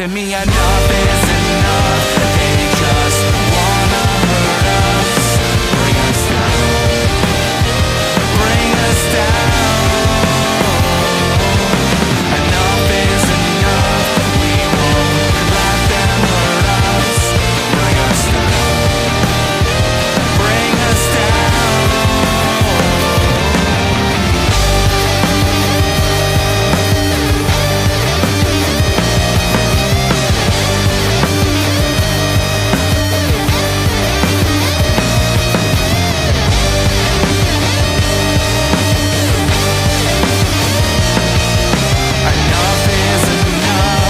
to me enough is enough. They just wanna hurt us, bring us down, bring us down. Enough is enough. We won't let them hurt us, bring us down, bring us down. Enough is enough.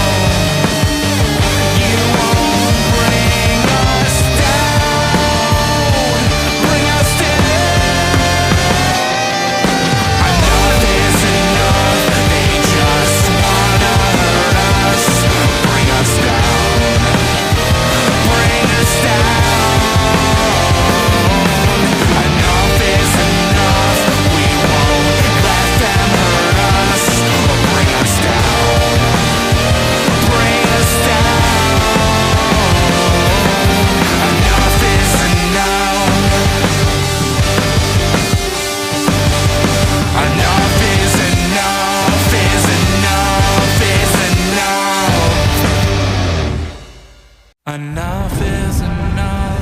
You won't bring us down, bring us down. Enough is enough. They just wanna hurt us, bring us down, bring us down. Enough is enough. We won't let them hurt us, bring us down, bring us down. Enough is enough. Enough is enough, is enough, is enough. Enough is enough.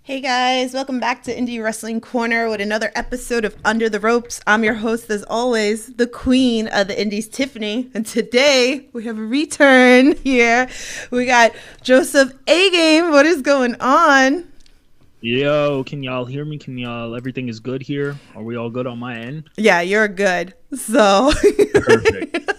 Hey guys, welcome back to Indie Wrestling Corner with another episode of Under the Ropes. I'm your host, as always, the queen of the Indies, Tiffany. And today we have a return here. We got Joseph A-Game. What is going on? Yo, can y'all hear me? Everything is good here? Are we all good on my end? Yeah, you're good. So Perfect.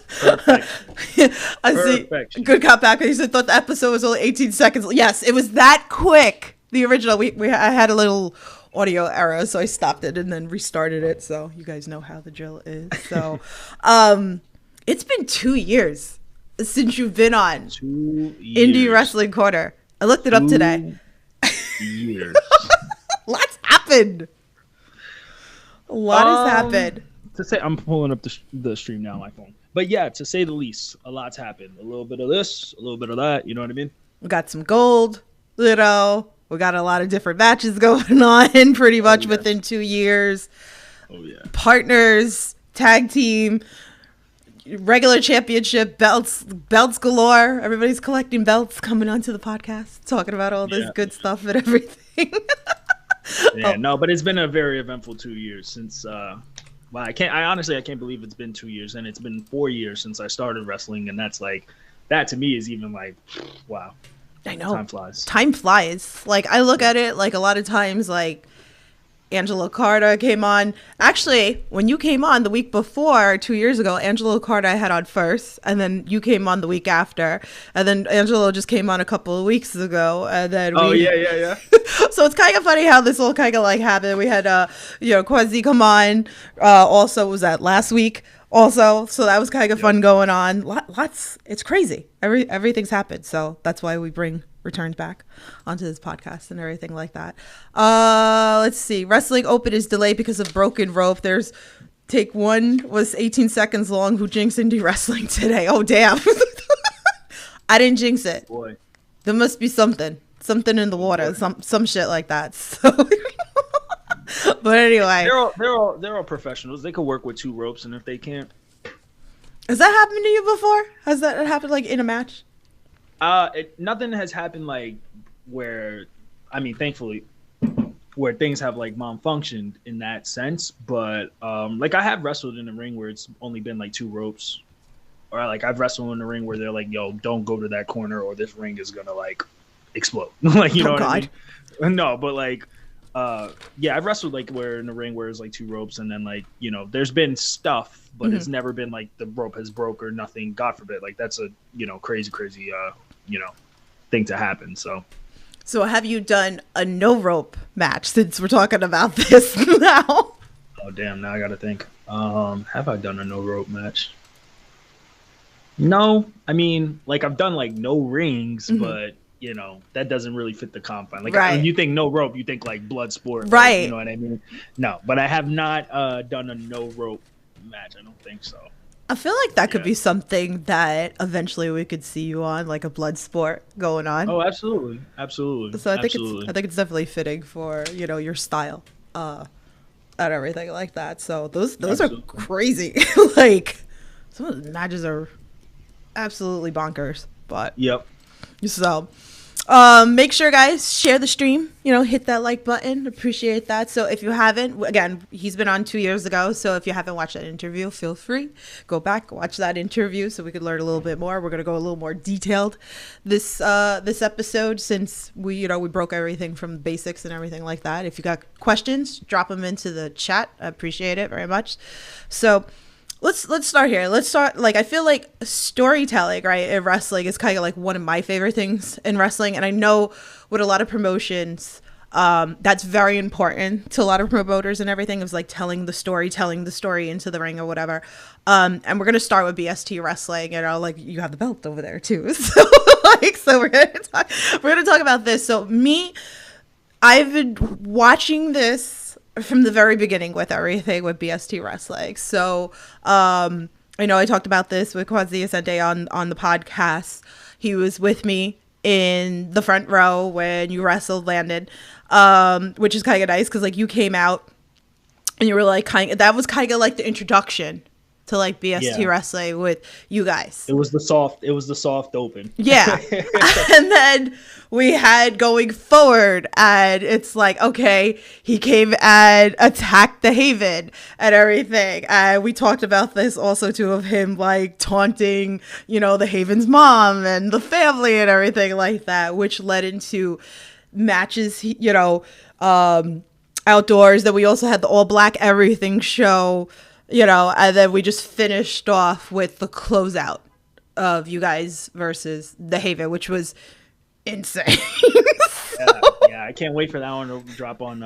I see. Perfection. Good cop back. You said thought the episode was only 18 seconds. Yes, it was that quick. The original, I had a little audio error, so I stopped it and then restarted it. So you guys know how the drill is. So, it's been 2 years since you've been on 2 years. Indie Wrestling Corner. I looked it up today. 2 years. Lots happened. A lot has happened. To say, I'm pulling up the stream now on my phone. But yeah, to say the least, a lot's happened. A little bit of this, a little bit of that. You know what I mean? We got some gold, we got a lot of different matches going on pretty much within 2 years. Oh yeah. Partners, tag team, regular championship, belts galore. Everybody's collecting belts, coming onto the podcast, talking about all this good stuff and everything. Yeah, no, but it's been a very eventful 2 years since wow, I honestly can't believe it's been 2 years, and it's been 4 years since I started wrestling, and that to me is even like, wow. I know. Time flies. Like, I look at it like a lot of times, like Angelo Carter came on. Actually, when you came on the week before, 2 years ago, Angelo Carter I had on first, and then you came on the week after, and then Angelo just came on a couple of weeks ago, and then yeah. So it's kind of funny how this all kind of like happened. We had Quasi come on. Also, was that last week? Also, so that was kind of fun going on. Lots, it's crazy. Everything's happened, so that's why we bring returns back onto this podcast and everything like that. Let's see. Wrestling Open is delayed because of broken rope. There's take one was 18 seconds long. Who jinxed indie wrestling today? Oh damn! I didn't jinx it. Boy, there must be something in the water, some shit like that. So. But anyway, they're all professionals. They could work with two ropes, and if they can't, has that happened to you before? Has that happened like in a match? Nothing has happened like where, I mean, thankfully, where things have like malfunctioned in that sense. But like I have wrestled in a ring where it's only been like two ropes, or like I've wrestled in a ring where they're like, "Yo, don't go to that corner, or this ring is gonna like explode." Like you know what I mean? No, but like. Yeah, I've wrestled like where in a ring where it's like two ropes, and then like, you know, there's been stuff, but it's never been like the rope has broke or nothing. God forbid, like that's a, you know, crazy, you know, thing to happen. So have you done a no rope match since we're talking about this now? Oh damn, now I gotta think. Have I done a no rope match? No, I mean like I've done like no rings, but you know, that doesn't really fit the confine. Like when Right. you think no rope, you think like blood sport, like, you Right. know what I mean? No, but I have not done a no rope match. I don't think so. I feel like that could Yeah. be something that eventually we could see you on, like a blood sport going on. Oh, absolutely, absolutely, So I absolutely, think it's definitely fitting for, you know, your style, and everything like that. So those are absolutely. crazy. Like some of the matches are absolutely bonkers. But Yep. so, make sure, guys, share the stream. You know, hit that like button. Appreciate that. So, if you haven't, again, he's been on 2 years ago. So, if you haven't watched that interview, feel free go back, watch that interview, so we could learn a little bit more. We're gonna go a little more detailed this episode, since we broke everything from the basics and everything like that. If you got questions, drop them into the chat. I appreciate it very much. So, let's start here. Let's start, like, I feel like storytelling, right, in wrestling is kind of like one of my favorite things in wrestling, and I know with a lot of promotions, that's very important to a lot of promoters and everything, is like telling the story into the ring or whatever. And we're gonna start with BST wrestling. You know, like, you have the belt over there too. So we're gonna talk about this. So I've been watching this from the very beginning with everything with BST wrestling. So, I know I talked about this with Kwazi Asante on the podcast. He was with me in the front row when you wrestled Landon, which is kind of nice because, like, you came out and you were like, that was kind of like the introduction to, like, BST Yeah. wrestling with you guys. It was the soft open. Yeah. And then we had going forward, and it's like, okay, he came and attacked the Haven and everything. And we talked about this also too, of him like taunting, you know, the Haven's mom and the family and everything like that, which led into matches, you know, outdoors. Then we also had the all black everything show, you know, and then we just finished off with the closeout of you guys versus the Haven, which was insane. Yeah, I can't wait for that one to drop on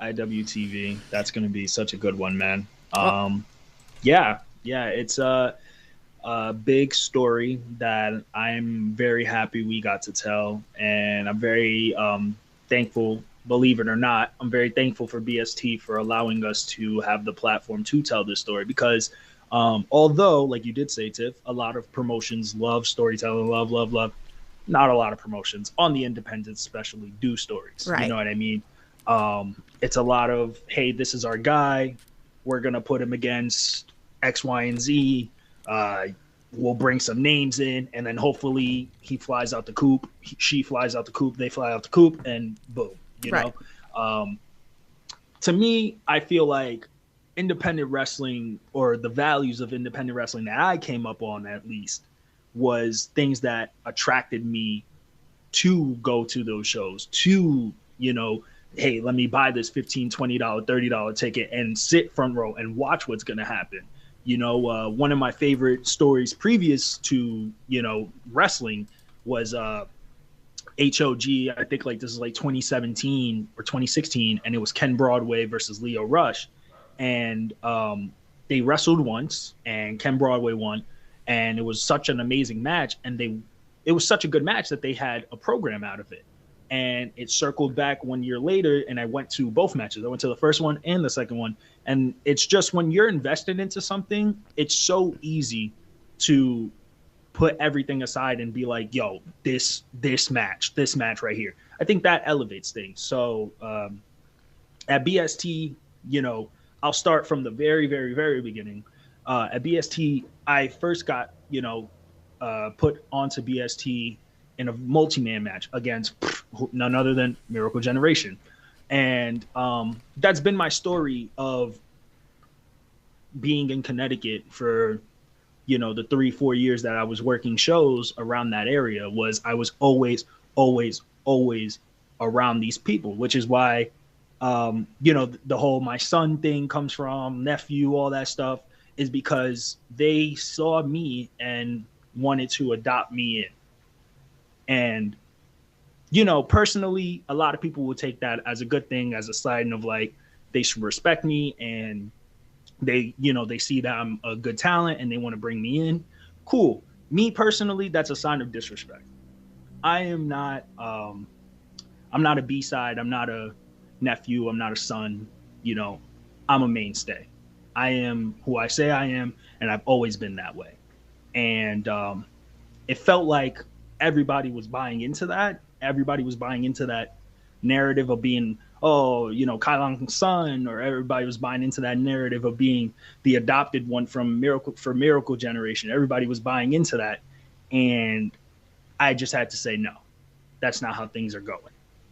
IWTV. That's gonna be such a good one, man. Yeah, it's a big story that I'm very happy we got to tell, and I'm very thankful. Believe it or not, I'm very thankful for BST for allowing us to have the platform to tell this story, because although, like you did say, Tiff, a lot of promotions love storytelling, love. Not a lot of promotions on the independents especially do stories. Right. You know what I mean? It's a lot of, hey, this is our guy. We're going to put him against X, Y, and Z. We'll bring some names in, and then hopefully he flies out the coop. She flies out the coop. They fly out the coop, and boom. You Right. know? To me, I feel like independent wrestling, or the values of independent wrestling that I came up on, at least, was things that attracted me to go to those shows, to, you know, hey, let me buy this $15, $20, $30 ticket and sit front row and watch what's going to happen. You know, one of my favorite stories previous to, you know, wrestling was HOG. I think like this is like 2017 or 2016, and it was Ken Broadway versus Leo Rush. And they wrestled once, and Ken Broadway won. And it was such an amazing match, and it was such a good match that they had a program out of it. And it circled back 1 year later, and I went to both matches. I went to the first one and the second one. And it's just, when you're invested into something, it's so easy to put everything aside and be like, yo, this match right here. I think that elevates things. So at BST, you know, I'll start from the very, very, very beginning. At BST, I first got, you know, put onto BST in a multi-man match against none other than Miracle Generation. And that's been my story of being in Connecticut for, you know, the 3-4 years that I was working shows around that area. Was I was always around these people, which is why, you know, the whole my son thing comes from, nephew, all that stuff, is because they saw me and wanted to adopt me in. And, you know, personally, a lot of people will take that as a good thing, as a sign of like, they should respect me, and they, you know, they see that I'm a good talent and they want to bring me in. Cool. Me personally, that's a sign of disrespect. I am not. I'm not a B side. I'm not a nephew. I'm not a son. You know, I'm a mainstay. I am who I say I am, and I've always been that way. And it felt like everybody was buying into that. Everybody was buying into that narrative of being, oh, you know, Kylong's son, or everybody was buying into that narrative of being the adopted one from Miracle Generation. Everybody was buying into that, and I just had to say no. That's not how things are going.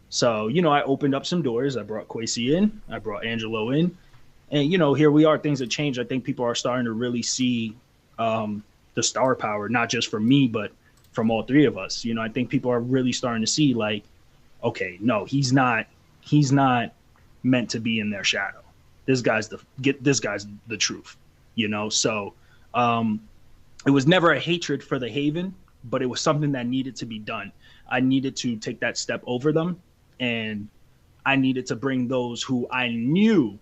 So, you know, I opened up some doors. I brought Kwesi in. I brought Angelo in. And, you know, here we are. Things have changed. I think people are starting to really see the star power, not just from me, but from all three of us. You know, I think people are really starting to see, like, okay, no, he's not meant to be in their shadow. This guy's the truth, you know? So it was never a hatred for the Haven, but it was something that needed to be done. I needed to take that step over them, and I needed to bring those who I knew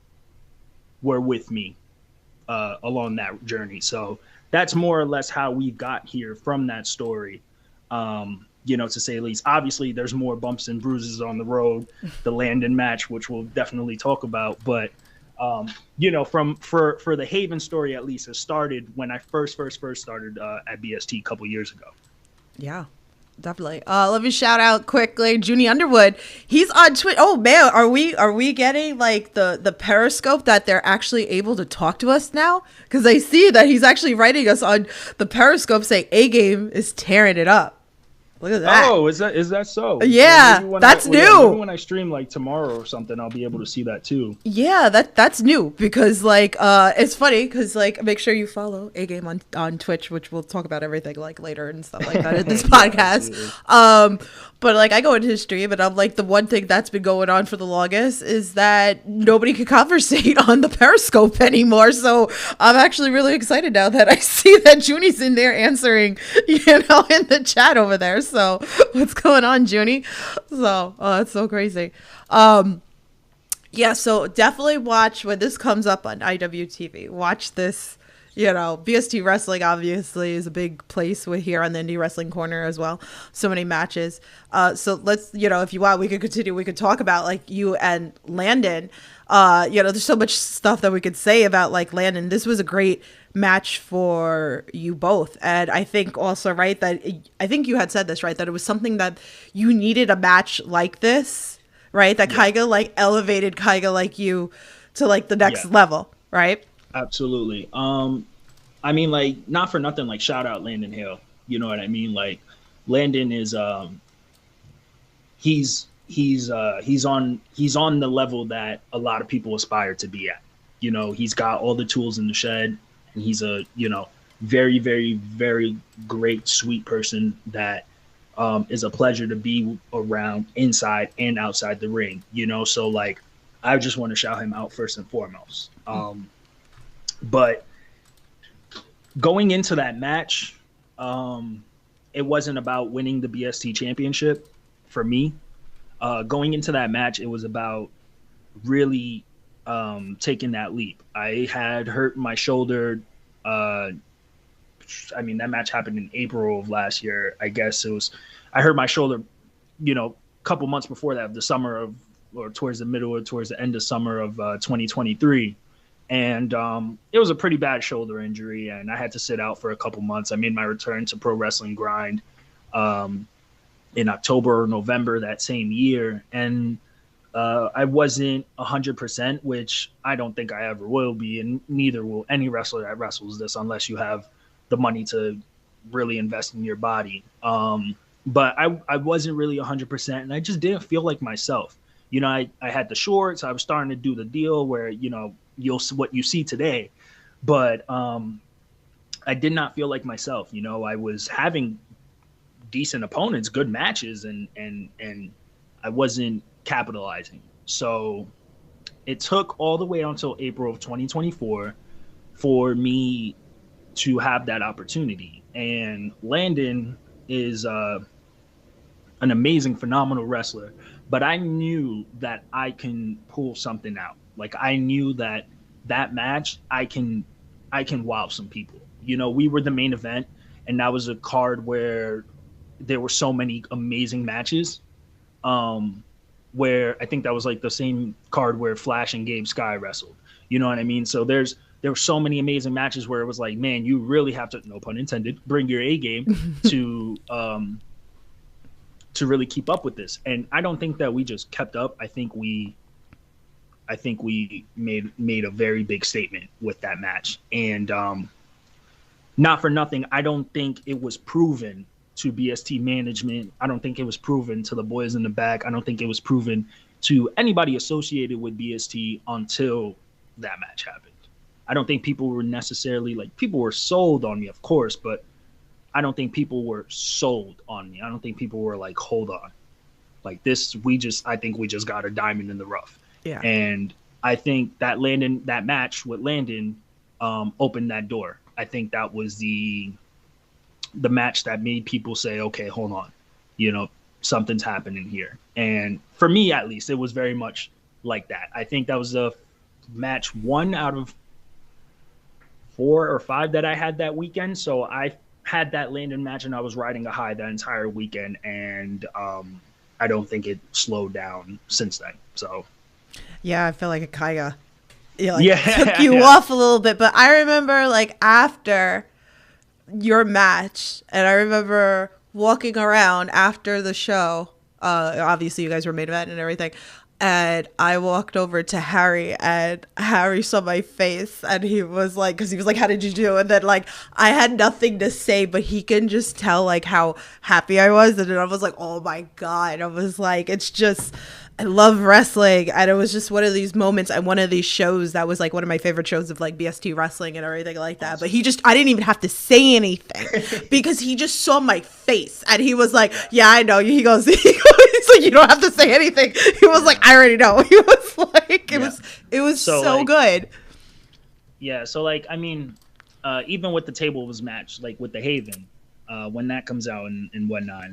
were with me along that journey. So that's more or less how we got here from that story. You know, to say the least. Obviously, there's more bumps and bruises on the road. The Landon match, which we'll definitely talk about, but you know, for the Haven story, at least, it started when I first started at BST a couple years ago. Yeah, definitely. Let me shout out quickly Junie Underwood. He's on Twitch. Oh man, are we getting like the Periscope that they're actually able to talk to us now? Because I see that he's actually writing us on the Periscope saying A Game is tearing it up. Look at that. Oh, is that so? Yeah, that's new. Maybe when I stream like tomorrow or something, I'll be able to see that too. Yeah, that's new because like it's funny because like make sure you follow A Game on Twitch, which we'll talk about everything like later and stuff like that in this podcast. But like I go into his stream and I'm like, the one thing that's been going on for the longest is that nobody can conversate on the Periscope anymore. So I'm actually really excited now that I see that Junie's in there answering, you know, in the chat over there. So what's going on, Junie? So it's so crazy. Yeah, so definitely watch when this comes up on IWTV. Watch this. You know, BST Wrestling obviously is a big place with here on the Indie Wrestling Corner as well. So many matches. So let's, you know, if you want, we could continue. We could talk about like you and Landon. You know, there's so much stuff that we could say about like Landon. This was a great match for you both. And I think also, right, that I think you had said this, right, that it was something that you needed a match like this, right? That Kaiga like elevated Kaiga like you to like the next level, right? Absolutely. I mean, like, not for nothing, like, shout out Landon Hill. You know what I mean? Like, Landon is he's on the level that a lot of people aspire to be at. You know, he's got all the tools in the shed, and he's a, you know, very, very, very great, sweet person that is a pleasure to be around inside and outside the ring, you know? So, like, I just want to shout him out first and foremost. But going into that match, it wasn't about winning the BST championship for me. Going into that match, it was about really taking that leap. I had hurt my shoulder. I mean, that match happened in April of last year. I guess I hurt my shoulder, you know, a couple months before that, the summer of, or towards the middle or towards the end of summer of 2023. And it was a pretty bad shoulder injury, and I had to sit out for a couple months. I made my return to pro wrestling grind in October or November that same year. And I wasn't 100%, which I don't think I ever will be, and neither will any wrestler that wrestles this unless you have the money to really invest in your body. But I wasn't really 100%, and I just didn't feel like myself. You know, I had the shorts. I was starting to do the deal where, you know, what you see today. But I did not feel like myself. You know, I was having decent opponents, good matches, and I wasn't capitalizing. So it took all the way until April of 2024 for me to have that opportunity. And Landon is an amazing, phenomenal wrestler. But I knew that I can pull something out. Like, I knew that match, I can wow some people. You know, we were the main event, and that was a card where there were so many amazing matches. Where I think that was like the same card where Flash and Gabe Sky wrestled. You know what I mean? So there were so many amazing matches where it was like, man, you really have to, no pun intended, bring your A game to really keep up with this. And I don't think that we just kept up. I think we made a very big statement with that match. And not for nothing, I don't think it was proven to BST management. I don't think it was proven to the boys in the back. I don't think it was proven to anybody associated with BST until that match happened. I don't think people were necessarily like, people were sold on me, of course, but I don't think people were sold on me. I don't think people were like, hold on, like this, I think we just got a diamond in the rough. Yeah. And I think that match with Landon opened that door. I think that was the match that made people say, okay, hold on, you know, something's happening here. And for me, at least, it was very much like that. I think that was the match 1 out of 4 or 5 that I had that weekend. So I had that Landon match and I was riding a high that entire weekend. And I don't think it slowed down since then. So yeah, I feel like it kind of took you off a little bit. But I remember like after your match, and I remember walking around after the show, obviously you guys were main event and everything, and I walked over to Harry, and Harry saw my face, and he was like, because he was like, how did you do? And then like I had nothing to say, but he can just tell like how happy I was. And then I was like, oh my God. I was like, it's just, I love wrestling, and it was just one of these moments and one of these shows that was like one of my favorite shows of like BST wrestling and everything like that. But I didn't even have to say anything because he just saw my face and he was like, yeah, I know. He's like, you don't have to say anything. He was like, I already know. He was like, it was so like, good. Yeah. So like, I mean, even with the tables match, like with the Haven, when that comes out and whatnot,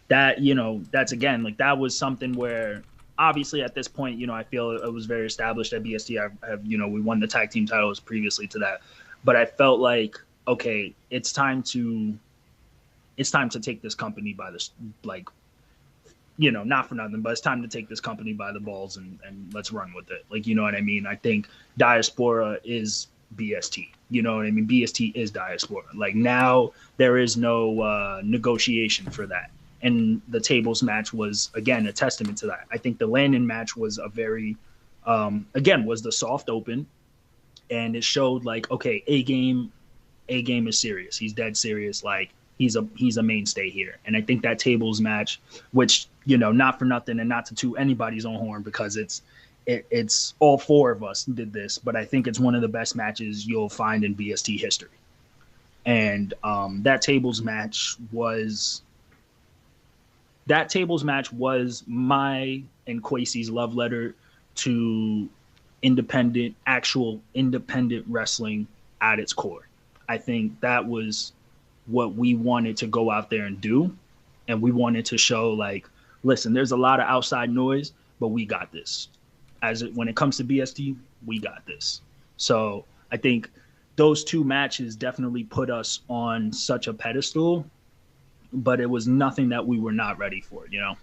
that, you know, that's again, like that was something where obviously at this point, you know, I feel it was very established at BST. I have, you know, we won the tag team titles previously to that, but I felt like, okay, it's time to take this company by this, like, you know, not for nothing, but it's time to take this company by the balls and let's run with it. Like, you know what I mean? I think Diaspora is BST. You know what I mean? BST is Diaspora. Like now there is no negotiation for that. And the tables match was, again, a testament to that. I think the Landon match was a very, again, was the soft open. And it showed like, okay, A game is serious. He's dead serious. Like he's a mainstay here. And I think that tables match, which, you know, not for nothing and not to toot anybody's own horn because it's all 4 of us did this, but I think it's one of the best matches you'll find in BST history. And that tables match was my and Kwesi's love letter to actual independent wrestling at its core. I think that was what we wanted to go out there and do. And we wanted to show like, listen, there's a lot of outside noise, but we got this. When it comes to BST, we got this. So I think those 2 matches definitely put us on such a pedestal, but it was nothing that we were not ready for, you know?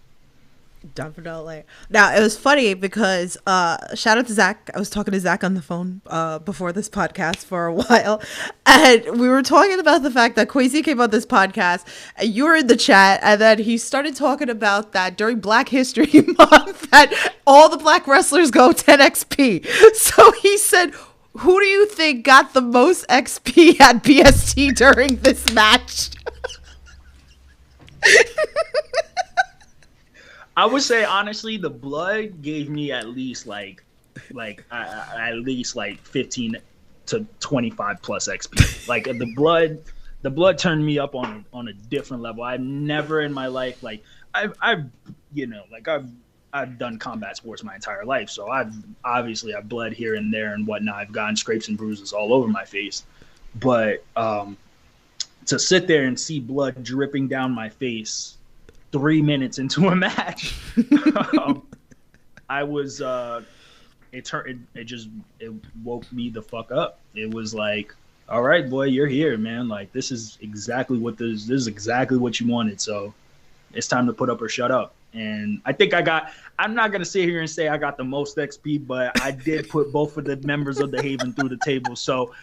Definitely. Now, it was funny because shout out to Zach. I was talking to Zach on the phone before this podcast for a while, and we were talking about the fact that Kwesi came on this podcast, and you were in the chat, and then he started talking about that during Black History Month that all the black wrestlers go 10 XP. So he said, who do you think got the most XP at BST during this match? I would say honestly, the blood gave me at least at least 15 to 25 plus XP. Like the blood turned me up on a different level. I've never in my life I've done combat sports my entire life, so I've bled here and there and whatnot. I've gotten scrapes and bruises all over my face, but to sit there and see blood dripping down my face 3 minutes into a match, I was it woke me the fuck up. It was like All right, boy, you're here, man. Like this is exactly what this is exactly what you wanted. So it's time to put up or shut up. And I think I'm not gonna sit here and say I got the most XP, but I did put both of the members of the Haven through the table. So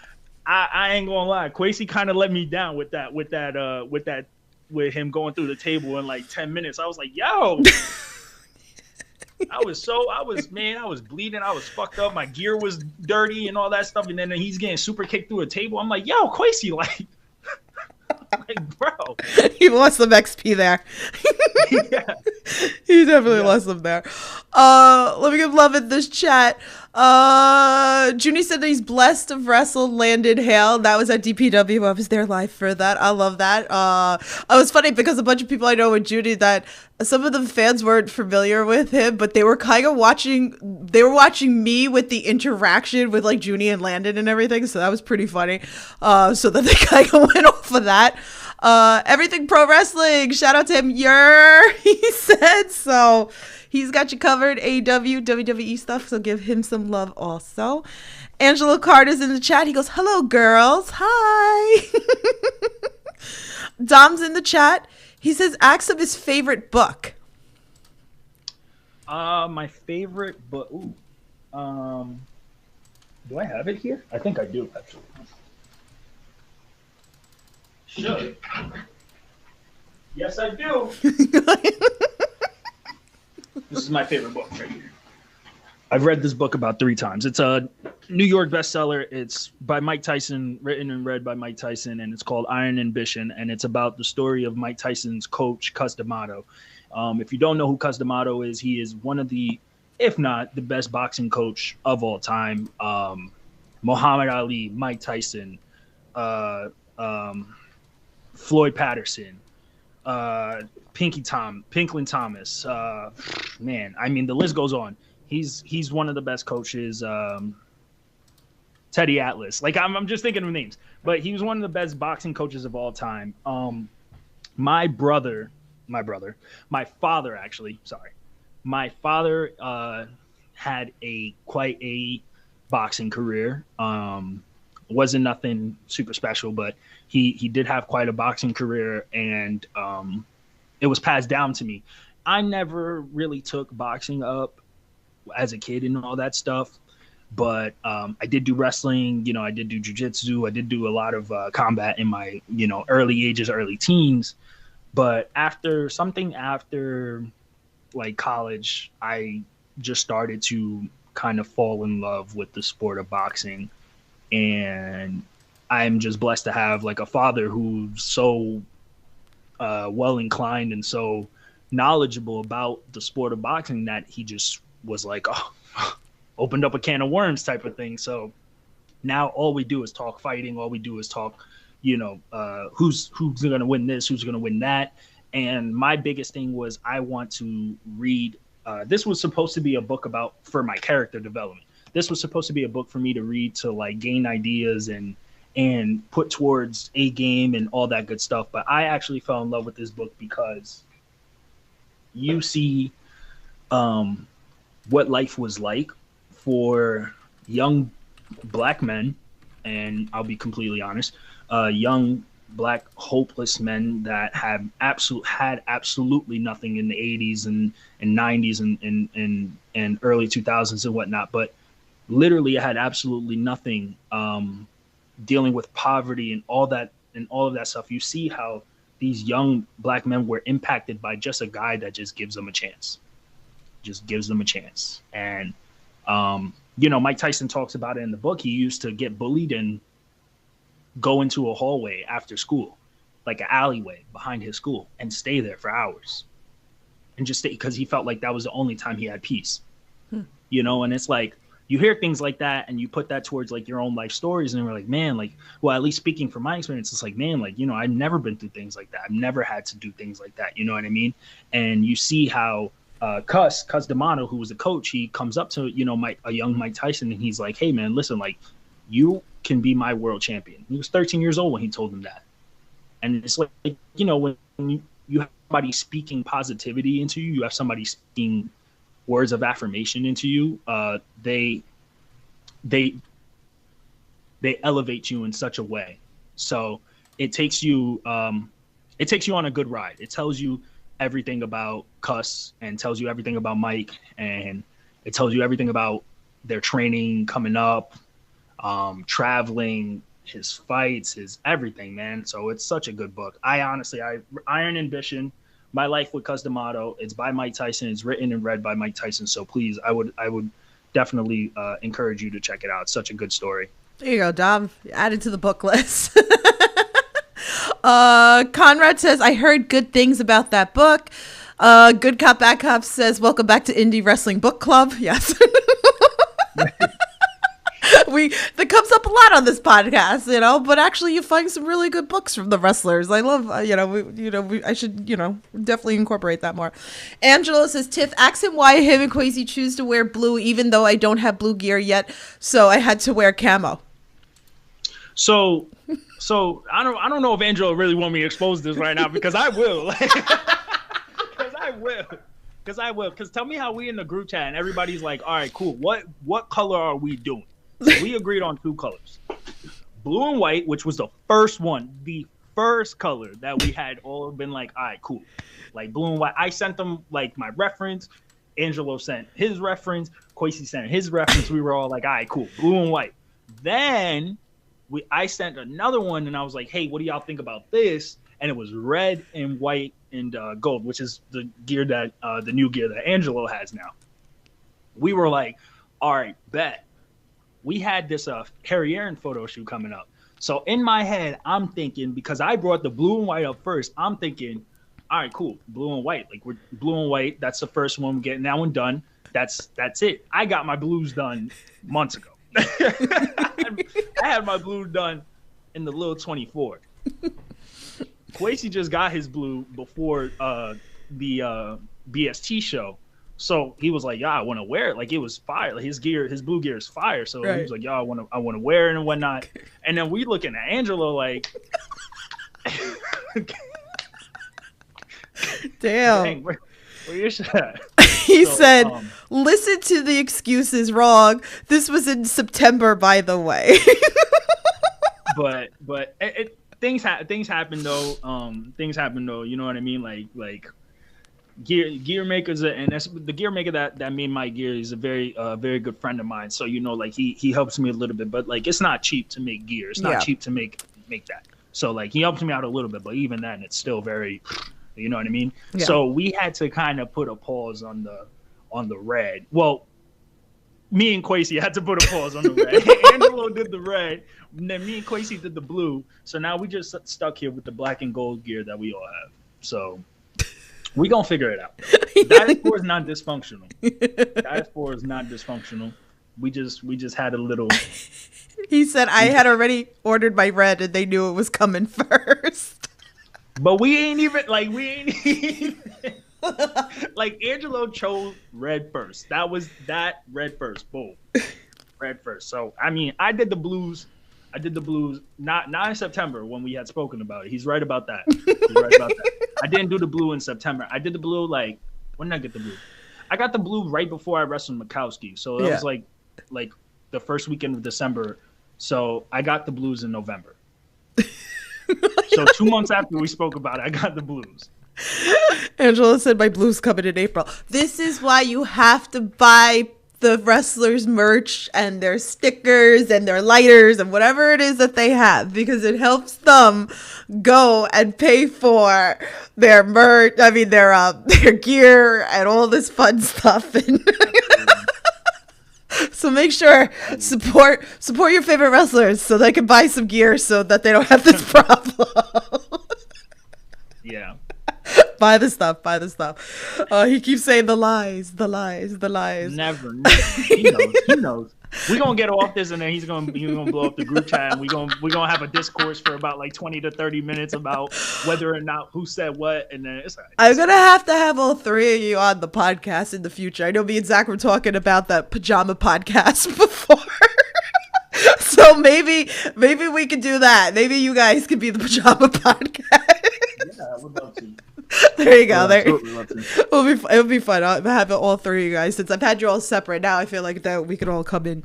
I ain't gonna lie, Quasi kind of let me down with him going through the table in like 10 minutes. I was like, yo. I was bleeding. I was fucked up. My gear was dirty and all that stuff. And then he's getting super kicked through a table. I'm like, yo, Quasi, like, bro. He lost some XP there. Yeah. He definitely lost some there. Let me give love in this chat. Junie said that he's blessed to have wrestled Landon Hale. That was at DPW. I was there live for that. I love that. It was funny because a bunch of people I know with Junie that some of the fans weren't familiar with him, but they were kind of watching. They were watching me with the interaction with like Junie and Landon and everything. So that was pretty funny. So that they kind of went off of that. Everything pro wrestling. Shout out to him. He said so. He's got you covered. AEW, WWE stuff. So give him some love also. Angelo Carter's in the chat. He goes, hello, girls. Hi. Dom's in the chat. He says, ask him his favorite book. My favorite book. Ooh. Do I have it here? I think I do, actually. Should. Yes, I do. This is my favorite book right here. I've read this book about 3 times. It's a New York bestseller. It's by Mike Tyson, written and read by Mike Tyson, and it's called Iron Ambition, and it's about the story of Mike Tyson's coach, Cus D'Amato. If you don't know who Cus D'Amato is, he is one of the, if not the best boxing coach of all time. Muhammad Ali, Mike Tyson, Floyd Patterson, Pinklin Thomas, man, I mean the list goes on. He's one of the best coaches. Teddy Atlas, like I'm just thinking of names, but he was one of the best boxing coaches of all time. My father had quite a boxing career. Wasn't nothing super special, but he did have quite a boxing career, and it was passed down to me. I never really took boxing up as a kid and all that stuff, but I did do wrestling. I did do jiu-jitsu. I did do a lot of combat in my early ages, early teens. But after like college, I just started to kind of fall in love with the sport of boxing. And I'm just blessed to have like a father who's so well inclined and so knowledgeable about the sport of boxing that he just was like, opened up a can of worms type of thing. So now all we do is talk fighting. All we do is talk, who's going to win this, who's going to win that. And my biggest thing was I want to read. This was supposed to be a book for my character development. This was supposed to be a book for me to read to like gain ideas and put towards a game and all that good stuff. But I actually fell in love with this book because you see what life was like for young black men, and I'll be completely honest, young black hopeless men that had absolutely nothing in the 80s and 90s and early 2000s and whatnot, but literally I had absolutely nothing, dealing with poverty and all of that stuff. You see how these young black men were impacted by just a guy that just gives them a chance. And Mike Tyson talks about it in the book. He used to get bullied and go into a hallway after school, like an alleyway behind his school, and stay there for hours and just stay, because he felt like that was the only time he had peace. And it's like, you hear things like that and you put that towards like your own life stories, and we're like, man, like, well, at least speaking from my experience, it's like, man, like, I've never been through things like that. I've never had to do things like that. You know what I mean? And you see how Cus D'Amato, who was a coach, he comes up to, a young Mike Tyson, and he's like, hey man, listen, like, you can be my world champion. He was 13 years old when he told him that. And it's like, when you have somebody speaking positivity into you, you have somebody speaking words of affirmation into you, they they elevate you in such a way. So it takes you on a good ride. It tells you everything about Cuss and tells you everything about Mike, and it tells you everything about their training coming up, traveling, his fights, his everything, man. So it's such a good book. I Iron Ambition, My Life with Cus D'Amato. It's by Mike Tyson. It's written and read by Mike Tyson. So please, I would definitely encourage you to check it out. It's such a good story. There you go, Dom. Added to the book list. Conrad says, I heard good things about that book. Good Cop Bad Cop says, welcome back to Indie Wrestling Book Club. Yes. That comes up a lot on this podcast, but actually you find some really good books from the wrestlers. I love, I should, definitely incorporate that more. Angela says, Tiff, ask him why him and Quasi choose to wear blue, even though I don't have blue gear yet. So I had to wear camo. So I don't know if Angela really want me to expose this right now, because I will. Because I will. Because tell me how we in the group chat and everybody's like, all right, cool. What color are we doing? So we agreed on 2 colors. Blue and white, which was the first color that we had all been like, all right, cool. Like blue and white. I sent them like my reference. Angelo sent his reference. Quasi sent his reference. We were all like, all right, cool. Blue and white. Then I sent another one and I was like, hey, what do y'all think about this? And it was red and white and gold, which is the gear that the new gear that Angelo has now. We were like, all right, bet. We had this Harry Aaron photo shoot coming up. So in my head, I'm thinking, because I brought the blue and white up first, I'm thinking, all right, cool, blue and white. Like, we're blue and white. That's the first one. We're getting that one done. That's it. I got my blues done months ago. I had my blue done in the little 24. Quasi just got his blue before the BST show. So he was like, yeah, I want to wear it. Like, it was fire. Like, his blue gear is fire. So right. He was like, yeah, I want to wear it and whatnot. And then we looking at Angelo like, damn. Dang, where your shit at? He said, listen to the excuses wrong. This was in September, by the way. but things happen though. Things happen though. You know what I mean? Like gear makers, and that's the gear maker that made my gear. Is a very good friend of mine. So like he helps me a little bit, but like it's not cheap to make gear. It's not cheap to make that. So like he helps me out a little bit, but even then it's still very, you know what I mean? Yeah. So we had to kind of put a pause on the red. Well, me and Quasi had to put a pause on the red. Angelo did the red, and then me and Quasi did the blue. So now we just stuck here with the black and gold gear that we all have. So we gonna figure it out. Diet 4 is not dysfunctional. Diet 4 is not dysfunctional. We just had a little. He said I had already ordered my red, and they knew it was coming first. But we ain't even like Angelo chose red first. That was red first. Boom, red first. So I mean, I did the blues not in September when we had spoken about it. He's right about that. I didn't do the blue in September. I did the blue like, when did I get the blue? I got the blue right before I wrestled Mikowski. So it was like the first weekend of December. So I got the blues in November. So 2 months after we spoke about it, I got the blues. Angela said my blues coming in April. This is why you have to buy the wrestlers merch and their stickers and their lighters and whatever it is that they have, because it helps them go and pay for their merch. I mean, their gear and all this fun stuff. And so make sure support your favorite wrestlers so they can buy some gear so that they don't have this problem. Yeah. Buy the stuff. He keeps saying the lies. Never. He knows. We're gonna get off this, and then he's gonna blow up the group chat, and we're gonna have a discourse for about like 20 to 30 minutes about whether or not who said what, and then it's all right. I'm gonna have all 3 of you on the podcast in the future. I know me and Zach were talking about that pajama podcast before. So maybe we could do that. Maybe you guys could be the pajama podcast. Yeah, I would love to. There you go. Would There, absolutely love to. it'll be fun. I'll have all three of you guys. Since I've had you all separate, now I feel like that we could all come in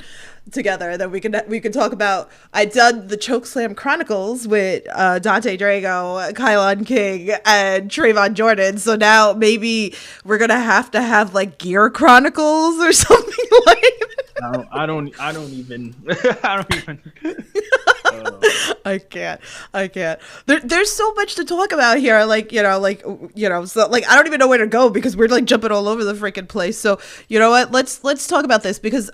together. And then we can talk about. I done the Chokeslam Chronicles with Dante Drago, Kylon King, and Trayvon Jordan. So now maybe we're gonna have to have like Gear Chronicles or something like that. I don't even. I don't even. I can't. There's so much to talk about here. So like I don't even know where to go because we're like jumping all over the freaking place. So you know what? Let's talk about this because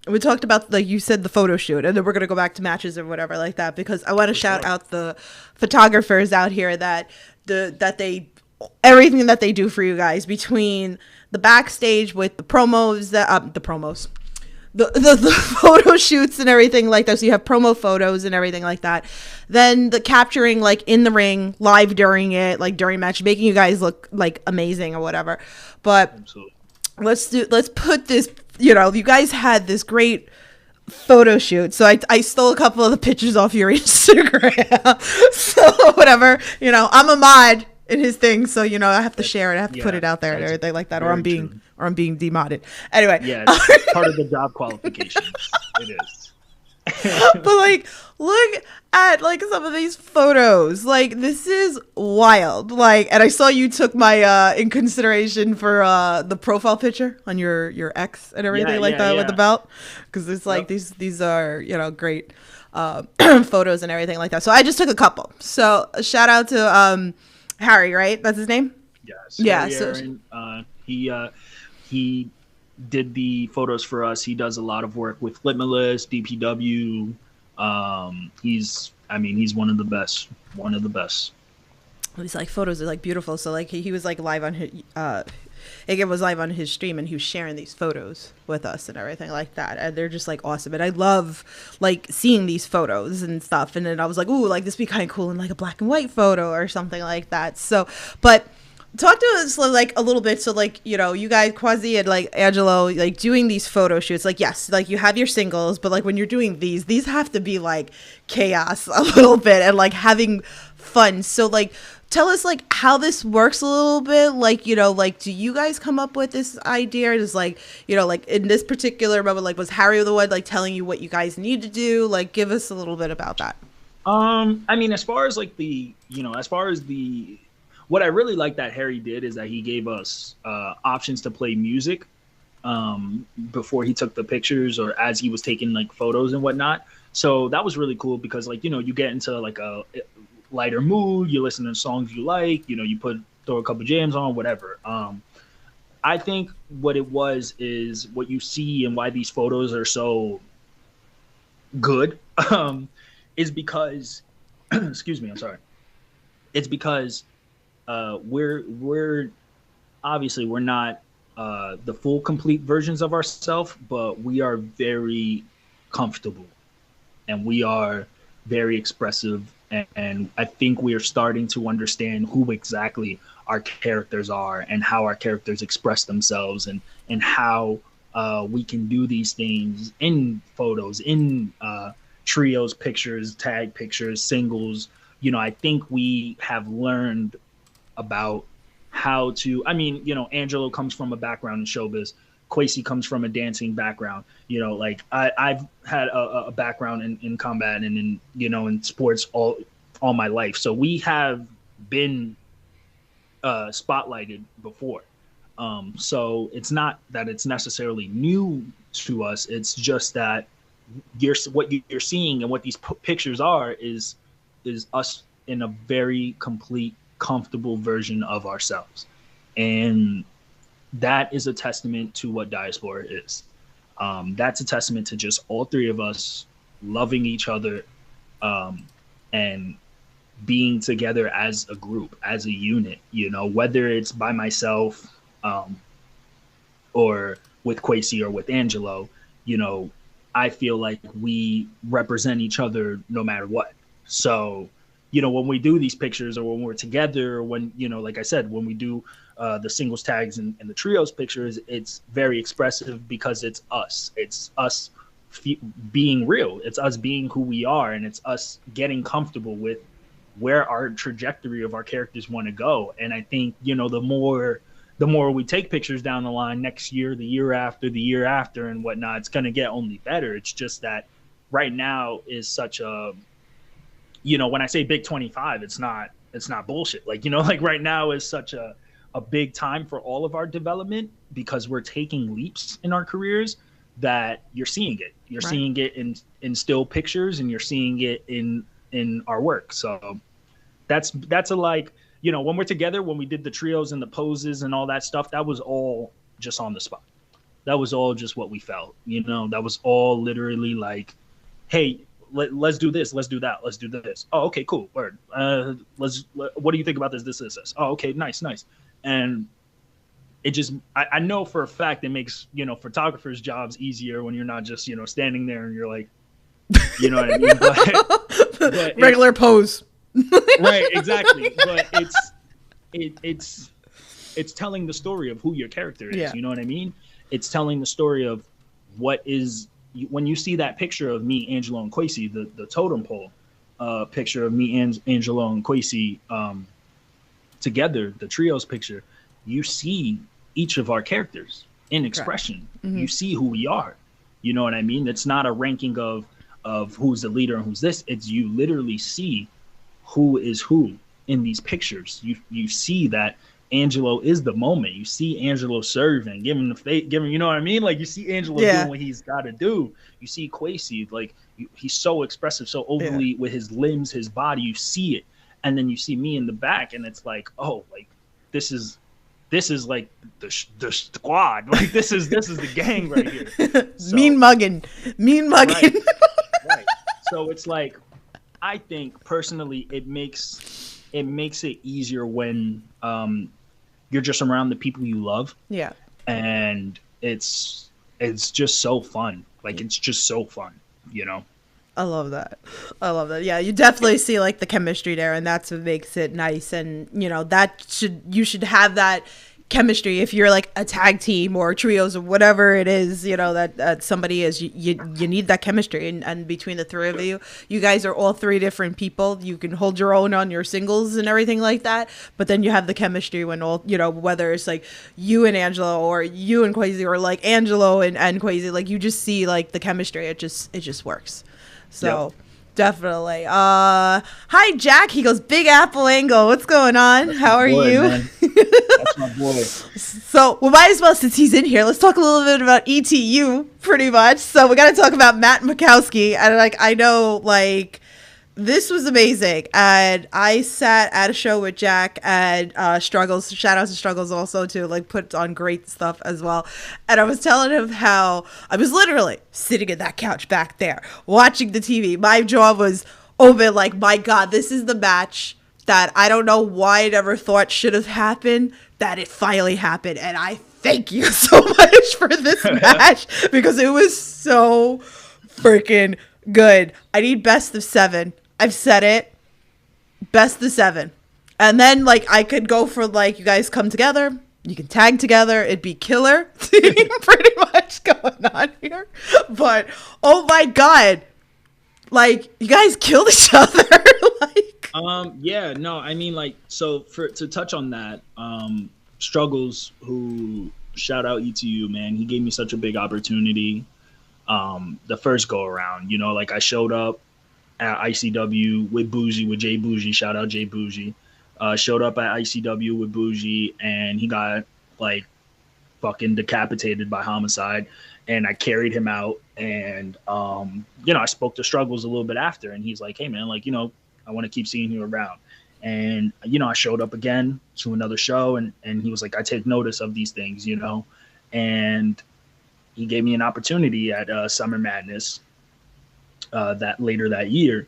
we talked about, like you said, the photo shoot, and then we're gonna go back to matches or whatever like that because I want to shout out the photographers out here that they everything that they do for you guys between the backstage with the promos the photo shoots and everything like that. So you have promo photos and everything like that. Then the capturing like in the ring, live during it, like during match, making you guys look like amazing or whatever. But Absolutely. let's put this, you guys had this great photo shoot. So I stole a couple of the pictures off your Instagram. So whatever, I'm a mod in his thing. So, I have to share it. I have to put it out there and everything like that, or I'm being demodded. Anyway. Yeah, it's part of the job qualifications. It is. But like, look at like some of these photos. Like, this is wild. Like, and I saw you took my in consideration for the profile picture on your ex and everything that with the belt, because it's like these are great photos and everything like that. So I just took a couple. So a shout out to Harry, right? That's his name. Yes. Yeah. Harry So Aaron, he did the photos for us. He does a lot of work with Limitless, DPW. He's one of the best. One of the best. These like photos are like beautiful. So like he was like live on his Again was live on his stream, and he was sharing these photos with us and everything like that, and they're just like awesome. And I love like seeing these photos and stuff. And then I was like, ooh, like this would be kind of cool in like a black and white photo or something like that. So, but talk to us like a little bit. So like, you guys, Quasi and like Angelo, like doing these photo shoots, like, yes, like you have your singles, but like when you're doing these have to be like chaos a little bit and like having fun. So like, tell us like how this works a little bit. Like, like, do you guys come up with this idea? Is like, like in this particular moment, like was Harry the one like telling you what you guys need to do? Like, give us a little bit about that. As far as like what I really like that Harry did is that he gave us options to play music before he took the pictures or as he was taking like photos and whatnot. So that was really cool because like, you get into like a lighter mood, you listen to songs you like, you throw a couple jams on, whatever. I think what it was is what you see and why these photos are so good is because excuse me, I'm sorry. It's because we're obviously we're not the full complete versions of ourselves, but we are very comfortable and we are very expressive. And I think we are starting to understand who exactly our characters are and how our characters express themselves and how we can do these things in photos, in trios, pictures, tag pictures, singles. I think we have learned about how to, Angelo comes from a background in showbiz. Quasi comes from a dancing background. Like I've had a background in combat and in sports all my life. So we have been spotlighted before. So it's not that it's necessarily new to us. It's just that what you're seeing and what these pictures are is us in a very complete, comfortable version of ourselves. And that is a testament to what Diaspora is. That's a testament to just all three of us loving each other and being together as a group, as a unit, whether it's by myself or with Quasi or with Angelo, I feel like we represent each other no matter what. So, when we do these pictures or when we're together, or when, like I said, when we do the singles tags and the trios pictures, it's very expressive because it's us. It's us being real. It's us being who we are. And it's us getting comfortable with where our trajectory of our characters want to go. And I think, you know, the more we take pictures down the line next year, the year after and whatnot, it's going to get only better. It's just that right now is such a, you know, when I say big 25, it's not bullshit. Like, you know, like right now is such a big time for all of our development because we're taking leaps in our careers that you're seeing it. You're right. Seeing it in still pictures, and you're seeing it in our work. So that's a, like, you know, when we're together, when we did the trios and the poses and all that stuff, that was all just on the spot. That was all just what we felt, you know, that was all literally like, hey, let's do this, let's do that, let's do this. Oh, okay, cool, word. What do you think about this? Oh, okay, nice. And it just, I know for a fact it makes, you know, photographers' jobs easier when you're not just, you know, standing there and you're like, you know what I mean? But regular pose. Right, exactly. But it's telling the story of who your character is. Yeah. You know what I mean? It's telling the story of what is, when you see that picture of me, Angelo, and Kwesi, the totem pole picture of me, Angelo, and Kwesi together, the trios picture, you see each of our characters in expression. Mm-hmm. You see who we are. You know what I mean? It's not a ranking of who's the leader and who's this. It's you literally see who is who in these pictures. You see that Angelo is the moment. You see Angelo serving, giving the faith, you know what I mean? Like, you see Angelo doing what he's got to do. You see Kwesi, like, he's so expressive, so overly with his limbs, his body. You see it, and then you see me in the back, and it's like, oh, like this is like the squad. Like this is the gang right here. So, mean mugging. Right. Right. So it's like, I think personally, it makes it easier when you're just around the people you love. Yeah. And it's just so fun. Like, it's just so fun, you know? I love that. Yeah, you definitely see like the chemistry there, and that's what makes it nice. And, you know, you should have that chemistry if you're like a tag team or trios or whatever it is, you know, that somebody is, you need that chemistry, and between the three of you guys are all three different people. You can hold your own on your singles and everything like that, but then you have the chemistry when all, you know, whether it's like you and Angelo or you and Kwesi or like Angelo and Kwesi, like you just see like the chemistry. It just works. So yep. Definitely. Hi, Jack. He goes, Big Apple Angle. What's going on? That's How are you? That's my boy. So we might as well, since he's in here, let's talk a little bit about ETU pretty much. So we got to talk about Matt Mikowski. And like, I know, like, this was amazing. And I sat at a show with Jack and Struggles. Shout out to Struggles also to like put on great stuff as well. And I was telling him how I was literally sitting in that couch back there watching the TV. My jaw was open like, my God, this is the match that I don't know why I never thought should have happened, that it finally happened. And I thank you so much for this match because it was so freaking good. I need best of 7. I've said it. Best of 7. And then, like, I could go for, like, you guys come together. You can tag together. It'd be killer. Pretty much going on here. But, oh, my God. Like, you guys killed each other. Like. Yeah, no, I mean, like, so to touch on that, Struggles, who, shout out ETU, man. He gave me such a big opportunity the first go around. You know, like, I showed up at ICW with Jay Bougie, shout out Jay Bougie, showed up at ICW with Bougie, and he got like fucking decapitated by Homicide, and I carried him out, and you know, I spoke to Struggles a little bit after, and he's like, hey man, like, you know, I want to keep seeing you around. And you know, I showed up again to another show, and he was like, I take notice of these things, you know, and he gave me an opportunity at Summer Madness that later that year,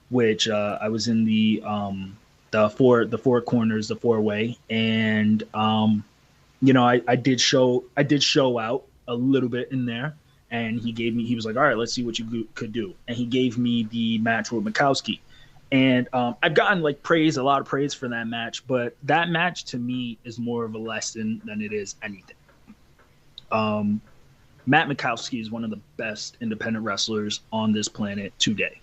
which I was in the four corners, the 4-way, and you know, I did show out a little bit in there, and he was like, all right, let's see what you could do, and he gave me the match with Mikowski, and I've gotten like a lot of praise for that match, but that match to me is more of a lesson than it is anything. Matt Mikowski is one of the best independent wrestlers on this planet today,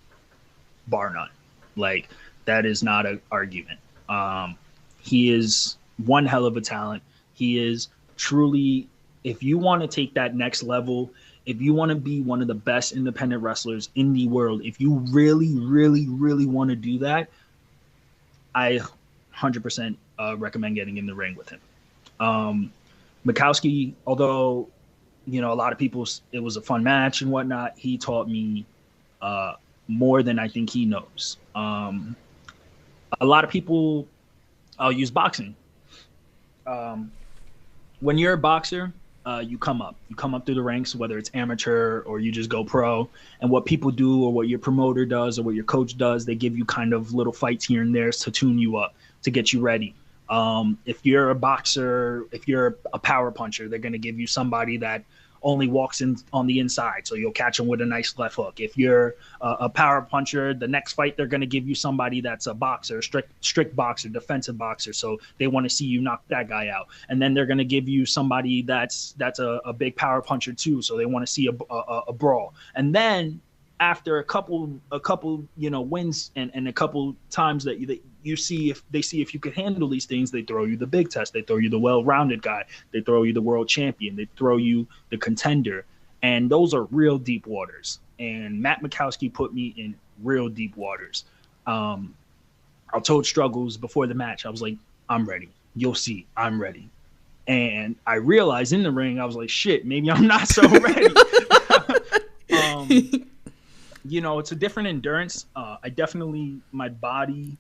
bar none. Like, That is not an argument. He is one hell of a talent. He is truly, if you want to take that next level, if you want to be one of the best independent wrestlers in the world, if you really, really, really want to do that, I 100% recommend getting in the ring with him. Mikowski, although, a lot of people, it was a fun match and whatnot, he taught me more than I think he knows. A lot of people, I'll use boxing. When you're a boxer, you come up through the ranks, whether it's amateur or you just go pro. And what people do, or what your promoter does, or what your coach does, they give you kind of little fights here and there to tune you up, to get you ready. If you're a boxer, if you're a power puncher, they're going to give you somebody that only walks in on the inside, so you'll catch him with a nice left hook. If you're a power puncher, the next fight they're going to give you somebody that's a boxer, strict boxer, defensive boxer, so they want to see you knock that guy out. And then they're going to give you somebody that's a big power puncher too, so they want to see a brawl. And then after a couple wins and a couple times that you see if you can handle these things, they throw you the big test. They throw you the well-rounded guy. They throw you the world champion. They throw you the contender. And those are real deep waters. And Matt Mikowski put me in real deep waters. I told Struggles before the match, I was like, I'm ready. You'll see, I'm ready. And I realized in the ring, I was like, shit, maybe I'm not so ready. It's a different endurance. I definitely, my body,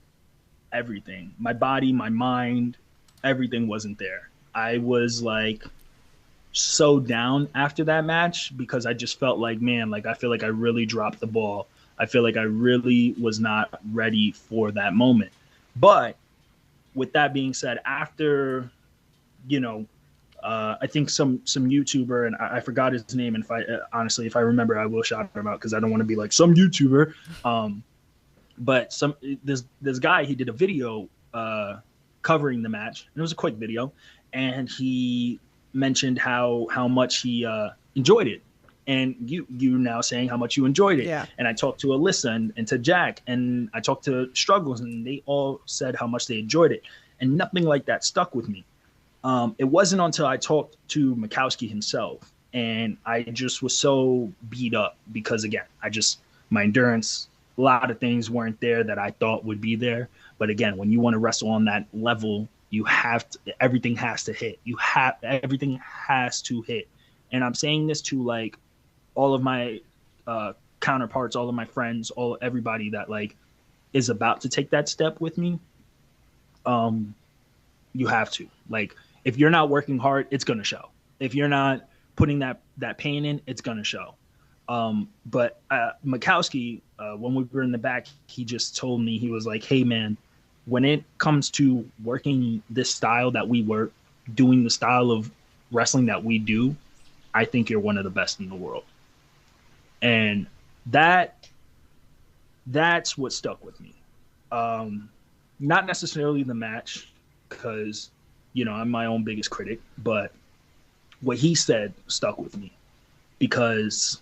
everything, my body, my mind, everything wasn't there. I was like so down after that match because I just felt like, man, like I feel like I really dropped the ball. I feel like I really was not ready for that moment. But with that being said, after, I think some YouTuber, and I forgot his name, and if I remember, I will shout him out because I don't want to be like some YouTuber. But this guy, he did a video covering the match, and it was a quick video, and he mentioned how much he enjoyed it. And you now saying how much you enjoyed it. Yeah. And I talked to Alyssa and to Jack, and I talked to Struggles, and they all said how much they enjoyed it. And nothing like that stuck with me. It wasn't until I talked to Mikowski himself, and I just was so beat up because, again, my endurance, a lot of things weren't there that I thought would be there. But again, when you want to wrestle on that level, everything has to hit. Everything has to hit. And I'm saying this to like all of my counterparts, all of my friends, everybody that like is about to take that step with me. You have to, like, if you're not working hard, it's going to show. If you're not putting that pain in, it's going to show. But Mikowski, when we were in the back, he just told me, he was like, hey man, when it comes to working this style that we work, doing the style of wrestling that we do, I think you're one of the best in the world. And that's what stuck with me. Not necessarily the match, because, I'm my own biggest critic, but what he said stuck with me because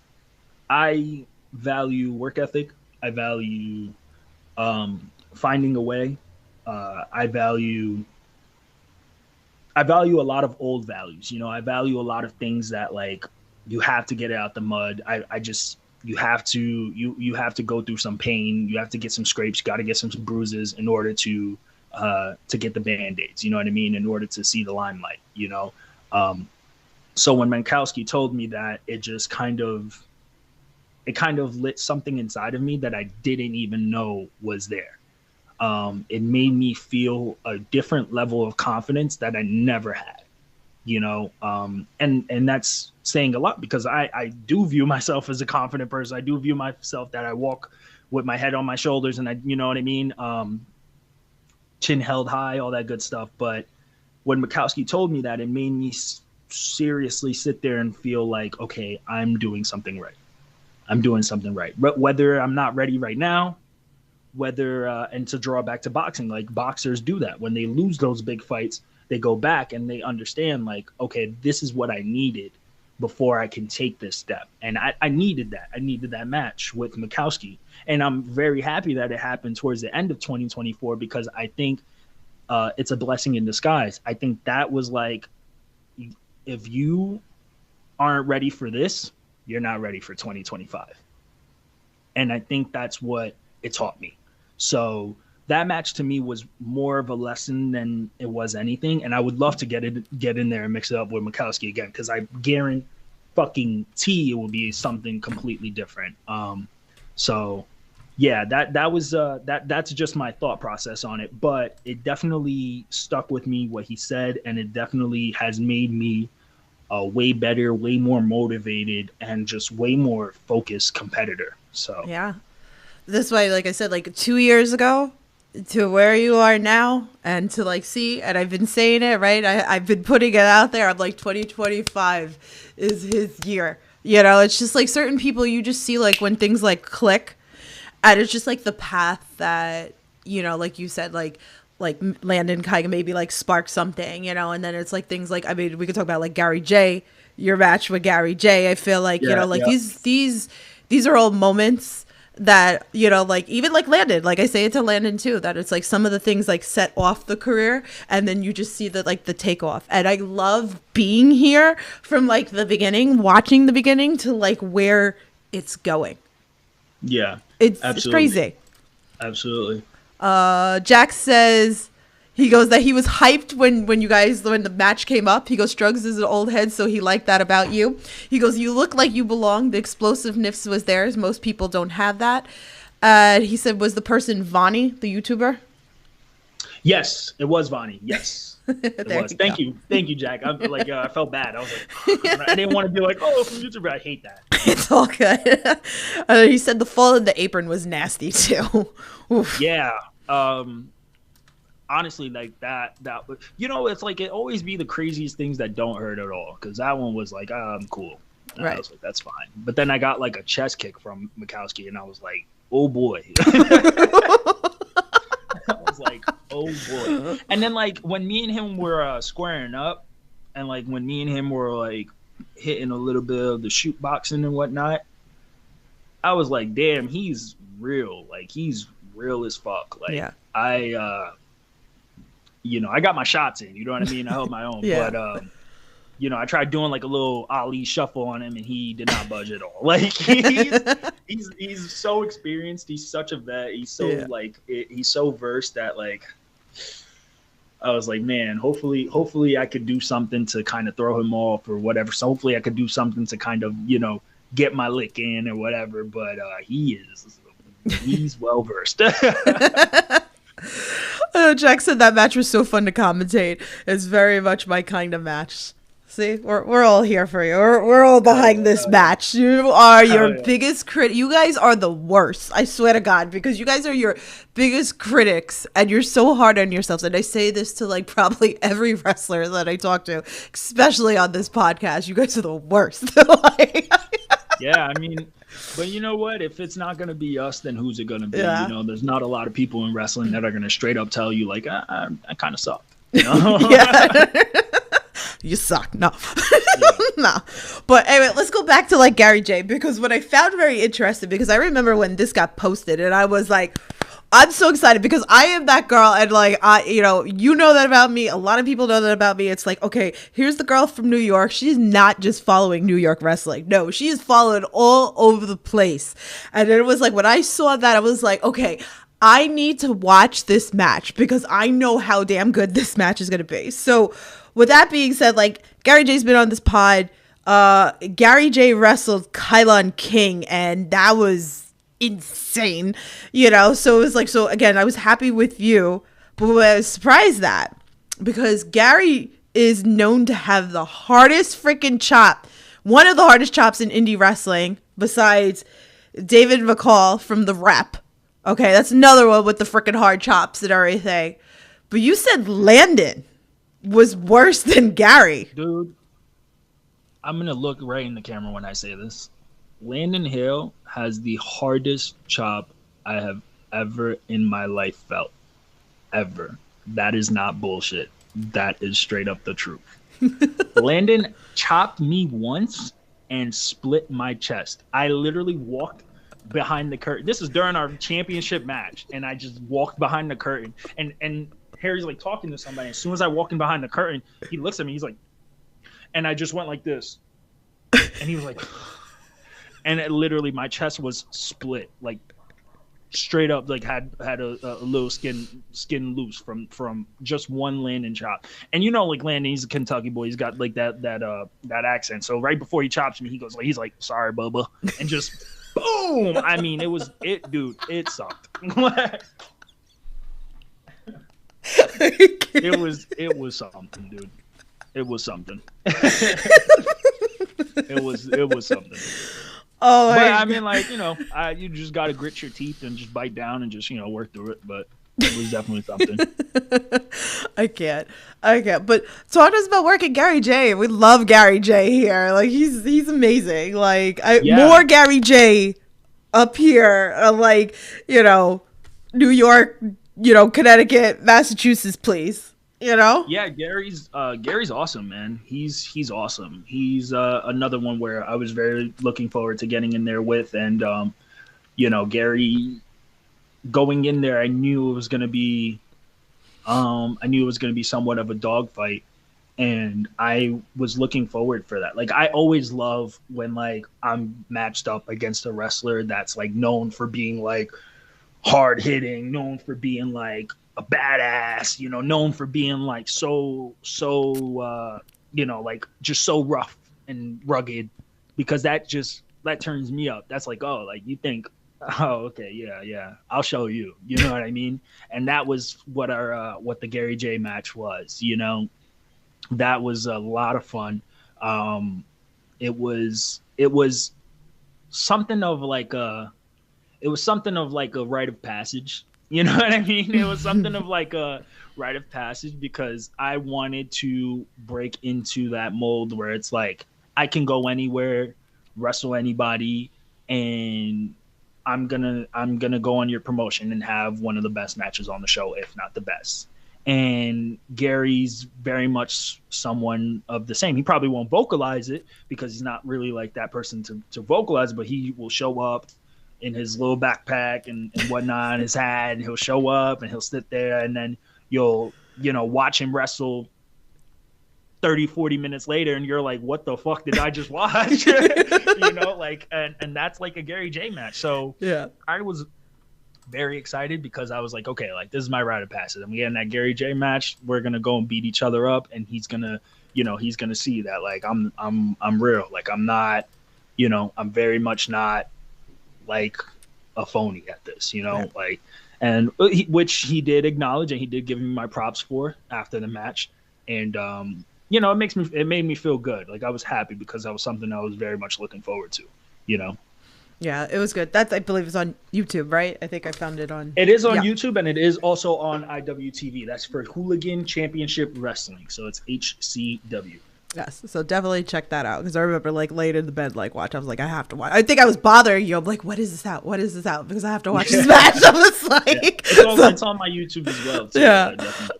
I value work ethic. I value finding a way. I value a lot of old values. I value a lot of things that like you have to get it out the mud. You have to go through some pain. You have to get some scrapes. You got to get some bruises in order to get the Band-Aids, you know what I mean? In order to see the limelight, So when Mankowski told me that, it just kind of lit something inside of me that I didn't even know was there. It made me feel a different level of confidence that I never had, and that's saying a lot because I do view myself as a confident person. I do view myself that I walk with my head on my shoulders and you know what I mean? Chin held high, all that good stuff. But when Mikowski told me that, it made me seriously sit there and feel like, okay, I'm doing something right. But whether I'm not ready right now, and to draw back to boxing, like boxers do that. When they lose those big fights, they go back and they understand like, okay, this is what I needed before I can take this step. And I needed that. I needed that match with Mikowski. And I'm very happy that it happened towards the end of 2024 because I think it's a blessing in disguise. I think that was like, if you aren't ready for this, you're not ready for 2025. And I think that's what it taught me. So that match to me was more of a lesson than it was anything. And I would love to get in there and mix it up with Mikowski again, because I guarantee it will be something completely different. So yeah, that was that's just my thought process on it. But it definitely stuck with me what he said, and it definitely has made me a way better, way more motivated, and just way more focused competitor. So Yeah. This way, like I said, like 2 years ago to where you are now, and to like see, and I've been saying it, right? I've been putting it out there. I'm like, 2025 is his year. You know, it's just like certain people you just see like when things like click, and it's just like the path that, you know, like you said, like Landon kind of maybe like spark something, you know, and then it's like things like, I mean, we could talk about like Gary J, your match with Gary J. I feel like, you know, like these are all moments that, you know, like even like Landon, like I say it to Landon too, that it's like some of the things like set off the career, and then you just see the like the takeoff. And I love being here from like the beginning, watching the beginning to like where it's going. yeah, It's crazy. Absolutely. Jack says, he goes that he was hyped when the match came up. He goes, Struggs is an old head, so he liked that about you. He goes, you look like you belong. The explosiveness was theirs. Most people don't have that. He said, was the person Vonnie, the YouTuber? Yes, it was Vonnie. Yes, it was. Thank you, Jack. I felt bad. I was like, I didn't want to be like, oh, from YouTuber. I hate that. It's all good. He said the fall in the apron was nasty too. Oof. Yeah. Honestly, like that, you know, it's like it always be the craziest things that don't hurt at all. Because that one was like, I'm cool. And right. I was like, that's fine. But then I got like a chest kick from Mikowski, and I was like, oh boy. I was like, oh boy. And then like when me and him were squaring up, and like when me and him were like hitting a little bit of the shoot boxing and whatnot, I was like, damn, he's real. Like he's real as fuck. Like yeah. You know, I got my shots in, you know what I mean? I held my own. Yeah. But you know, I tried doing like a little Ali shuffle on him, and he did not budge at all. Like he's so experienced. He's such a vet. He's so he's so versed that like I was like, man, hopefully I could do something to kind of throw him off or whatever. So hopefully I could do something to kind of, you know, get my lick in or whatever. But he's well versed. Jack said that match was so fun to commentate. It's very much my kind of match. See, we're all here for you. We're all behind this match. You are your biggest critic. You guys are the worst. I swear to God, because you guys are your biggest critics, and you're so hard on yourselves. And I say this to like probably every wrestler that I talk to, especially on this podcast. You guys are the worst. Yeah, I mean, but you know what? If it's not going to be us, then who's it going to be? Yeah. You know, there's not a lot of people in wrestling that are going to straight up tell you like, I kind of suck. You know? Yeah. You suck. No. Yeah. No. But anyway, let's go back to like Gary J, because what I found very interesting, because I remember when this got posted and I was like, I'm so excited because I am that girl, and like you know that about me. A lot of people know that about me. It's like, okay, here's the girl from New York. She's not just following New York wrestling. No, she is following all over the place. And it was like when I saw that, I was like, okay, I need to watch this match because I know how damn good this match is gonna be. So with that being said, like Gary J's been on this pod. Gary J wrestled Kylon King, and that was insane, you know. So it was like, so again, I was happy with you, but I was surprised that, because Gary is known to have the hardest freaking chop, one of the hardest chops in indie wrestling, besides David McCall from The Rep. Okay, that's another one with the freaking hard chops and everything. But you said Landon was worse than Gary. Dude, I'm gonna look right in the camera when I say this. Landon Hale has the hardest chop I have ever in my life felt. Ever. That is not bullshit. That is straight up the truth. Landon chopped me once and split my chest. I literally walked behind the curtain. This is during our championship match, and I just walked behind the curtain. And Harry's like talking to somebody. As soon as I walk in behind the curtain, he looks at me. He's like, and I just went like this, and he was like, and it literally my chest was split, like straight up, like had a little skin loose from just one Landon chop. And you know, like Landon, he's a Kentucky boy. He's got like that accent. So right before he chops me, he's like, sorry, Bubba, and just boom. I mean, dude, it sucked. It was something, dude. It was something. It was something. Oh, but I mean, like, you know, you just got to grit your teeth and just bite down and just, you know, work through it. But it was definitely something. I can't. But talk to us about working Gary J. We love Gary J here. Like, he's amazing. Like, more Gary J up here. Like, you know, New York, you know, Connecticut, Massachusetts, please. You know? Yeah, Gary's awesome, man. He's awesome. He's another one where I was very looking forward to getting in there with, and you know, Gary going in there, I knew it was gonna be somewhat of a dogfight, and I was looking forward for that. Like, I always love when like I'm matched up against a wrestler that's like known for being like hard hitting, known for being like a badass, you know, known for being like so you know, like just so rough and rugged, because that turns me up. That's like, oh, like you think, oh, okay, yeah, I'll show you, you know what I mean? And that was what the Gary J match was, you know. That was a lot of fun. It was something of like a rite of passage. You know what I mean? It was something of like a rite of passage, because I wanted to break into that mold where it's like I can go anywhere, wrestle anybody, and I'm gonna go on your promotion and have one of the best matches on the show, if not the best. And Gary's very much someone of the same. He probably won't vocalize it because he's not really like that person to vocalize, but he will show up in his little backpack and whatnot, his hat, and he'll show up and he'll sit there, and then you'll, you know, watch him wrestle 30-40 minutes later, and you're like, what the fuck did I just watch? You know, like, and that's like a Gary J match. So yeah, I was very excited because I was like, okay, like this is my rite of passage. I'm getting that Gary J match. We're gonna go and beat each other up, and he's gonna see that like I'm real. Like I'm not, you know, I'm very much not like a phony at this, you know, yeah. Like, and which he did acknowledge, and he did give me my props for after the match. And you know, it made me feel good. Like I was happy because that was something I was very much looking forward to, you know. Yeah, it was good. That, I believe, is on YouTube, right? I think I found it on. It is on YouTube, and it is also on IWTV. That's for Hooligan Championship Wrestling, so it's HCW. Yes, so definitely check that out, because I remember like laid in the bed, like watch. I was like, I have to watch. I think I was bothering you. I'm like, what is this out? What is this out? Because I have to watch this match. I was like, it's on my YouTube as well. Too, yeah,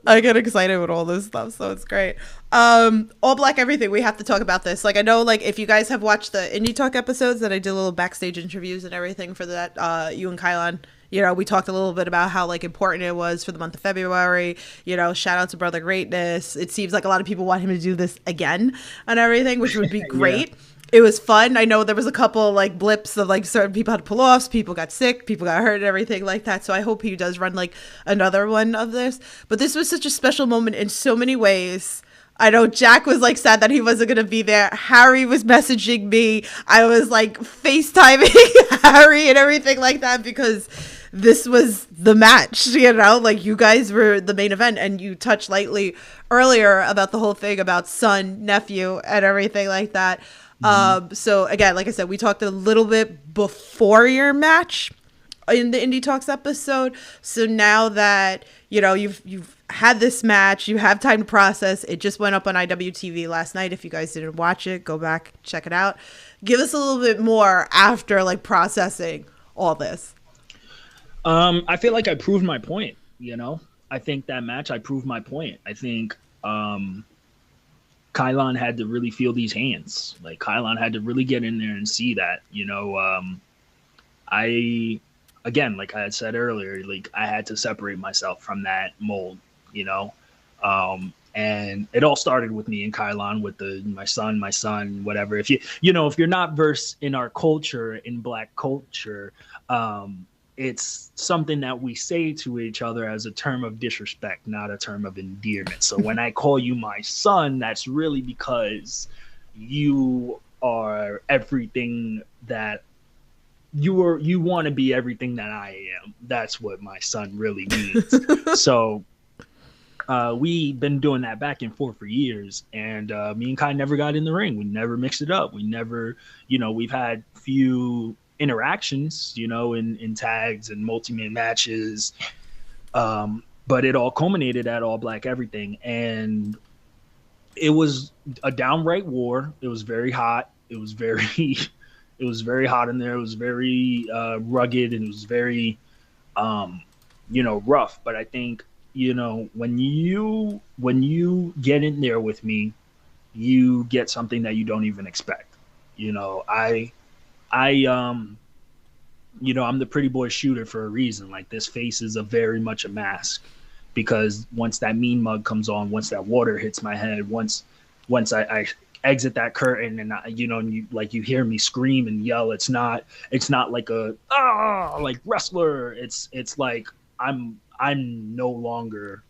I get excited with all this stuff, so it's great. All Black Everything. We have to talk about this. Like, I know, like if you guys have watched the Indie Talk episodes that I did, little backstage interviews and everything for that, you and Kylon. You know, we talked a little bit about how like important it was for the month of February. You know, shout out to Brother Greatness. It seems like a lot of people want him to do this again and everything, which would be great. Yeah. It was fun. I know there was a couple like blips of like certain people had to pull offs, people got sick, people got hurt and everything like that. So I hope he does run like another one of this. But this was such a special moment in so many ways. I know Jack was like sad that he wasn't going to be there. Harry was messaging me. I was like FaceTiming Harry and everything like that, because this was the match, you know, like you guys were the main event, and you touched lightly earlier about the whole thing about son, nephew and everything like that. Mm-hmm. So again, like I said, we talked a little bit before your match in the Indie Talks episode. So now that, you know, you've had this match, you have time to process. It just went up on IWTV last night. If you guys didn't watch it, go back, check it out. Give us a little bit more after like processing all this. I feel like I proved my point, you know. I think that match, I proved my point. I think Kylon had to really feel these hands. Like Kylon had to really get in there and see that, I, again, like I had said earlier, like I had to separate myself from that mold, you know. And it all started with me and Kylon with my son, whatever. If if you're not versed in our culture, in Black culture, it's something that we say to each other as a term of disrespect, not a term of endearment. So when I call you my son, that's really because you are everything that you want to be everything that I am. That's what my son really means. So we've been doing that back and forth for years, and me and Kai never got in the ring. We never mixed it up. We never, we've had few interactions, in tags and multi-man matches, but it all culminated at All Black Everything, and it was a downright war. It was very hot. It was very it was very hot in there. It was very rugged, and it was very rough. But I think, when you get in there with me, you get something that you don't even expect. I'm the pretty boy shooter for a reason. Like, this face is very much a mask, because once that mean mug comes on, once that water hits my head, once I exit that curtain, and you hear me scream and yell, it's not like a like wrestler. It's like I'm no longer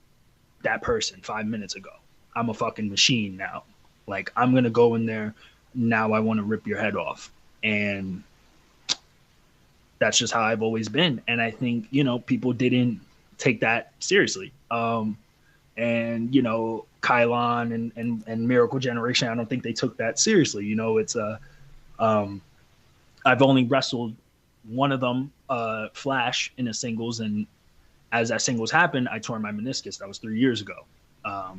that person 5 minutes ago. I'm a fucking machine now. Like, I'm gonna go in there now. I want to rip your head off, and that's just how I've always been. And I think people didn't take that seriously. And Kylon and Miracle Generation, I don't think they took that seriously. It's I've only wrestled one of them, Flash, in a singles, and as that singles happened, I tore my meniscus. That was 3 years ago.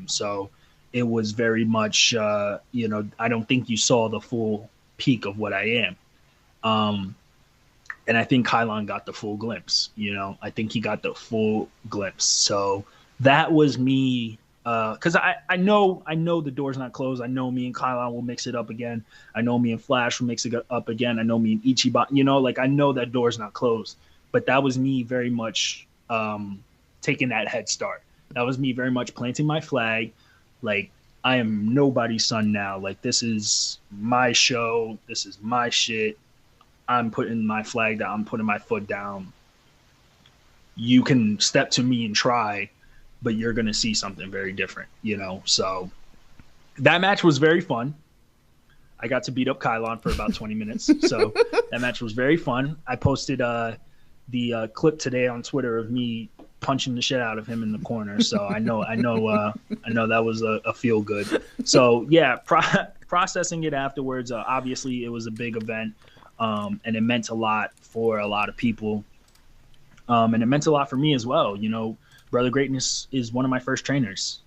So it was very much, I don't think you saw the full peak of what I am. And I think Kylon got the full glimpse. I think he got the full glimpse. So that was me, because I know the door's not closed. I know me and Kylon will mix it up again. I know me and Flash will mix it up again. I know me and Ichiban, I know that door's not closed. But that was me very much taking that head start. That was me very much planting my flag. Like, I am nobody's son now. Like, this is my show. This is my shit. I'm putting my flag down. I'm putting my foot down. You can step to me and try, but you're going to see something very different, So that match was very fun. I got to beat up Kylon for about 20 minutes. So that match was very fun. I posted the clip today on Twitter of me punching the shit out of him in the corner. So I know that was a feel good. So yeah, processing it afterwards. Obviously it was a big event. And it meant a lot for a lot of people. And it meant a lot for me as well. Brother Greatness is one of my first trainers.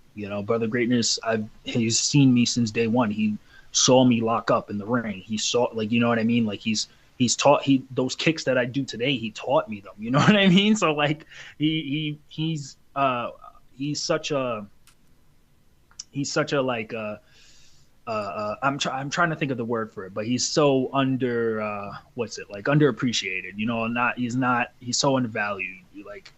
Brother Greatness, he's seen me since day one. He saw me lock up in the ring. He saw, like, you know what I mean? Like, he's taught those kicks that I do today, he taught me them. You know what I mean? So like he's such a like I'm trying to think of the word for it, but he's so underappreciated, he's so undervalued, like,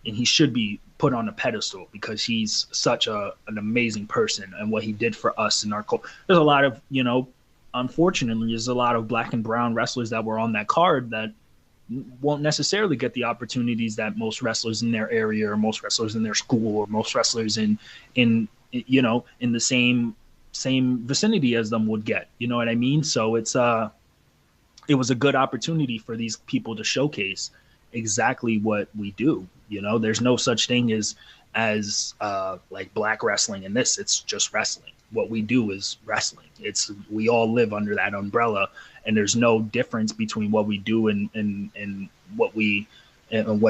and he should be put on a pedestal because he's such an amazing person, and what he did for us in our culture. There's a lot of, unfortunately, there's a lot of Black and brown wrestlers that were on that card that won't necessarily get the opportunities that most wrestlers in their area, or most wrestlers in their school, or most wrestlers in the same vicinity as them would get. You know what I mean? So it was a good opportunity for these people to showcase exactly what we do. There's no such thing as like Black wrestling in this. It's just wrestling. What we do is wrestling. We all live under that umbrella, and there's no difference between what we do and what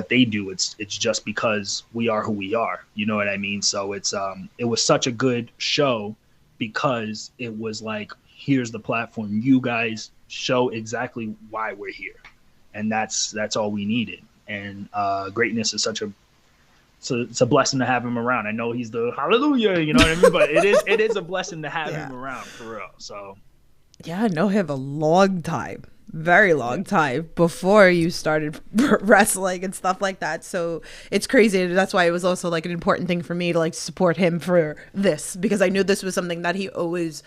they do. It's just because we are who we are. You know what I mean? So it was such a good show because it was like, here's the platform. You guys show exactly why we're here, and that's all we needed. And Greatness is such a it's a blessing to have him around. I know he's the hallelujah, you know what I mean? But it is a blessing to have him around for real. So yeah, I know him a long time, very long time before you started wrestling and stuff like that. So it's crazy. And that's why it was also like an important thing for me to like support him for this, because I knew this was something that he always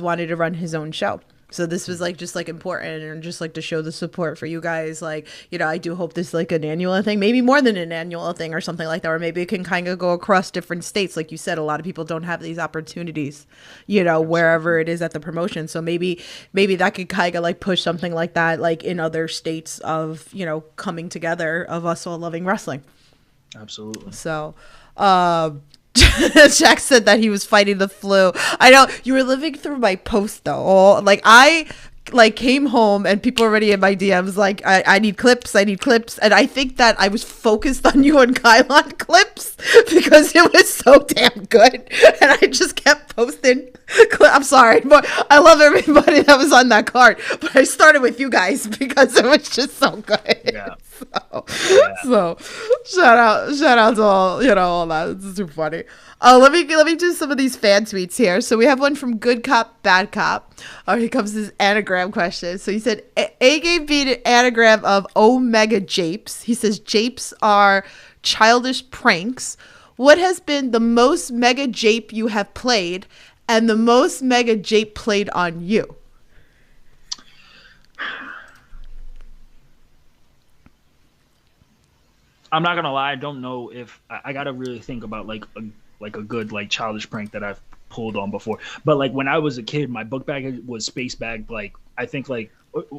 wanted to run his own show. So this was like just like important, and just like to show the support for you guys. Like, you know, I do hope this is like an annual thing, maybe more than an annual thing or something like that, or maybe it can kind of go across different states. Like you said, a lot of people don't have these opportunities, you know, wherever it is at the promotion. So maybe that could kind of like push something like that, like in other states of, you know, coming together of us all loving wrestling. absolutely. So, Jack said that he was fighting the flu. I know you were living through my post though. Like I like came home and people already in my DMs like I need clips, and I think that I was focused on you and Kylon clips because it was so damn good, and I just kept posting. I'm sorry, but I love everybody that was on that card, but I started with you guys because it was just so good. Yeah. So shout out to all, you know, all that. It's too funny. Let me do some of these fan tweets here. So we have one from Good Cop, Bad Cop. Here comes his anagram question. So he said, A gave me an anagram of Omega Japes. He says japes are childish pranks. What has been the most mega jape you have played, and the most mega jape played on you? I'm not gonna lie, I don't know if I gotta really think about like a good like childish prank that I've pulled on before. But like when I was a kid, my book bag was space bagged. Like I think like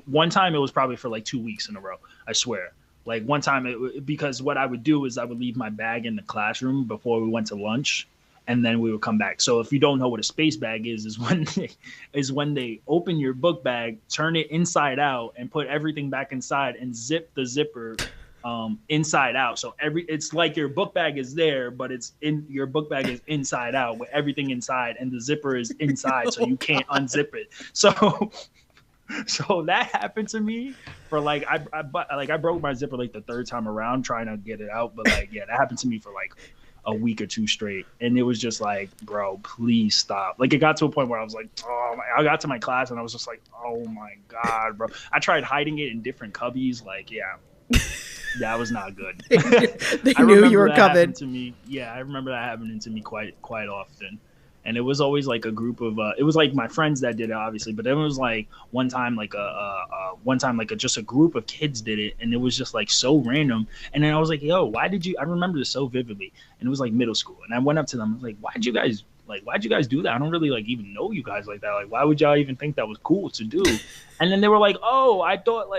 one time it was probably for like 2 weeks in a row. I swear. Like one time because what I would do is I would leave my bag in the classroom before we went to lunch, and then we would come back. So if you don't know what a space bag is when they open your book bag, turn it inside out, and put everything back inside, and zip the zipper inside out. So it's like your book bag is there, but your book bag is inside out with everything inside, and the zipper is inside, so you can't unzip it. So that happened to me for like I broke my zipper like the third time around trying to get it out, but like that happened to me for like a week or two straight, and it was just like, bro, please stop. Like it got to a point where I was like, I got to my class and I was just like, oh my god, bro. I tried hiding it in different cubbies, like that was not good. They knew you were coming. To me, yeah, I remember that happening to me quite often. And it was always like a group of it was like my friends that did it, obviously, but then it was like one time just a group of kids did it, and it was just like so random. And then I was like, yo, why did you? I remember this so vividly, and it was like middle school, and I went up to them, I was like, why'd you guys do that? I don't really like even know you guys like that. Like, why would y'all even think that was cool to do? And then they were like, oh, I thought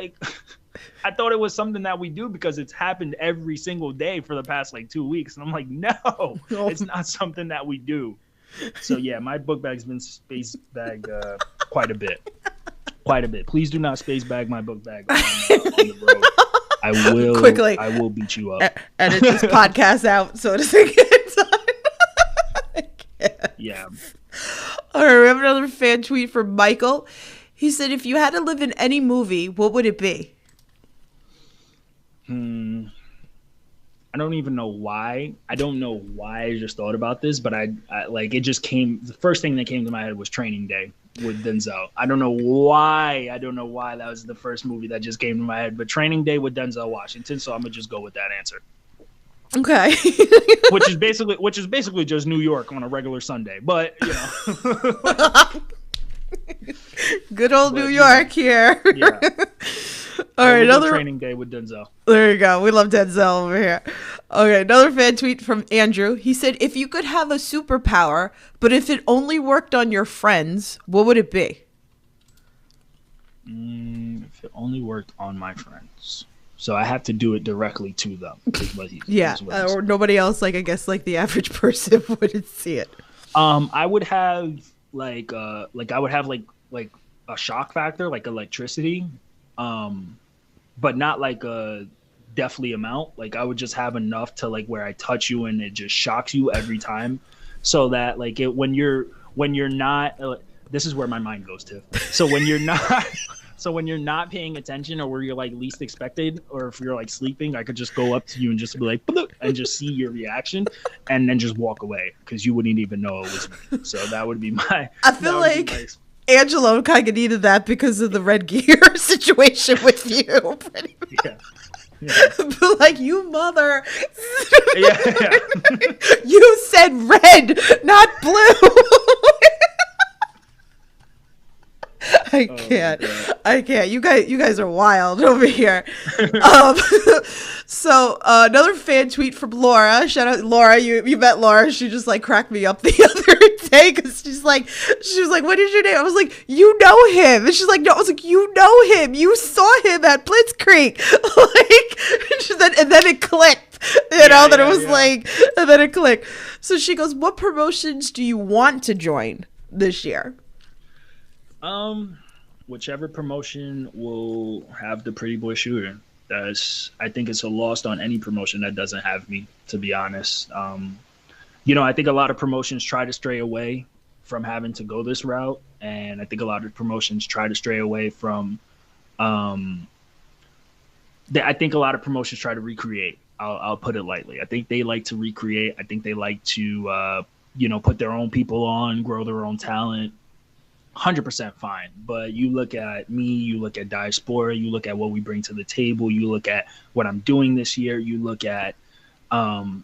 it was something that we do because it's happened every single day for the past like 2 weeks. And I'm like, no, it's not something that we do. So yeah, my book bag's been space bagged quite a bit. Please do not space bag my book bag on the road. I will quickly. I will beat you up. Edit this podcast out so it doesn't get done. Yeah. All right, we have another fan tweet from Michael. He said, if you had to live in any movie, what would it be? I don't even know why. I don't know why I just thought about this, but I like it just came. The first thing that came to my head was Training Day with Denzel. I don't know why that was the first movie that just came to my head, but Training Day with Denzel Washington. So I'm gonna just go with that answer. Okay. which is basically just New York on a regular Sunday, but you know. Good old New York here. Yeah. All right, another Training Day with Denzel. There you go. We love Denzel over here. Okay, another fan tweet from Andrew. He said, if you could have a superpower, but if it only worked on your friends, what would it be? If it only worked on my friends. So I have to do it directly to them. Or nobody else, like I guess like the average person wouldn't see it. I would have like a shock factor, like electricity. But not like a deathly amount. Like I would just have enough to like where I touch you and it just shocks you every time, so that like when you're not. This is where my mind goes to. So when you're not So when you're not paying attention or where you're like least expected, or if you're like sleeping, I could just go up to you and just be like, "Bloop," and just see your reaction, and then just walk away because you wouldn't even know it was me. So that would be my. I feel like Angelo kind of needed that because of the Red Gear situation with you. Pretty much. Yeah. Yeah. But like, you mother. Yeah. You said red, not blue. I can't. I can't. You guys are wild over here. So another fan tweet from Laura. Shout out Laura. You met Laura. She just like cracked me up the other day because she was like, "What is your name?" I was like, "You know him." And she's like, "No." I was like, "You know him. You saw him at Blitzkrieg." And then it clicked. You know, then it was like, and then it clicked. So she goes, "What promotions do you want to join this year?" Whichever promotion will have the pretty boy shooter. I think it's a loss on any promotion that doesn't have me, to be honest. I think a lot of promotions try to stray away from having to go this route, and I think a lot of promotions try to stray away from. I think a lot of promotions try to recreate. I'll put it lightly. I think they like to recreate. I think they like to, put their own people on, grow their own talent. 100% fine. But you look at me, you look at Diaspora, you look at what we bring to the table, you look at what I'm doing this year, you look at, you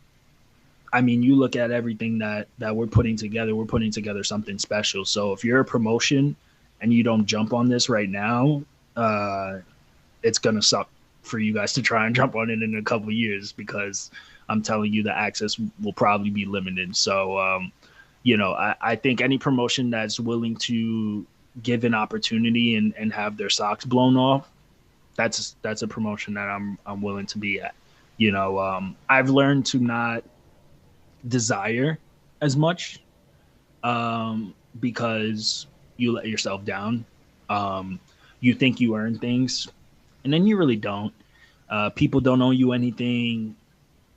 look at everything that we're putting together something special. So if you're a promotion and you don't jump on this right now, it's going to suck for you guys to try and jump on it in a couple of years, because I'm telling you the access will probably be limited. So, I think any promotion that's willing to give an opportunity and have their socks blown off, that's a promotion that I'm willing to be at. I've learned to not desire as much because you let yourself down. You think you earn things, and then you really don't. People don't owe you anything.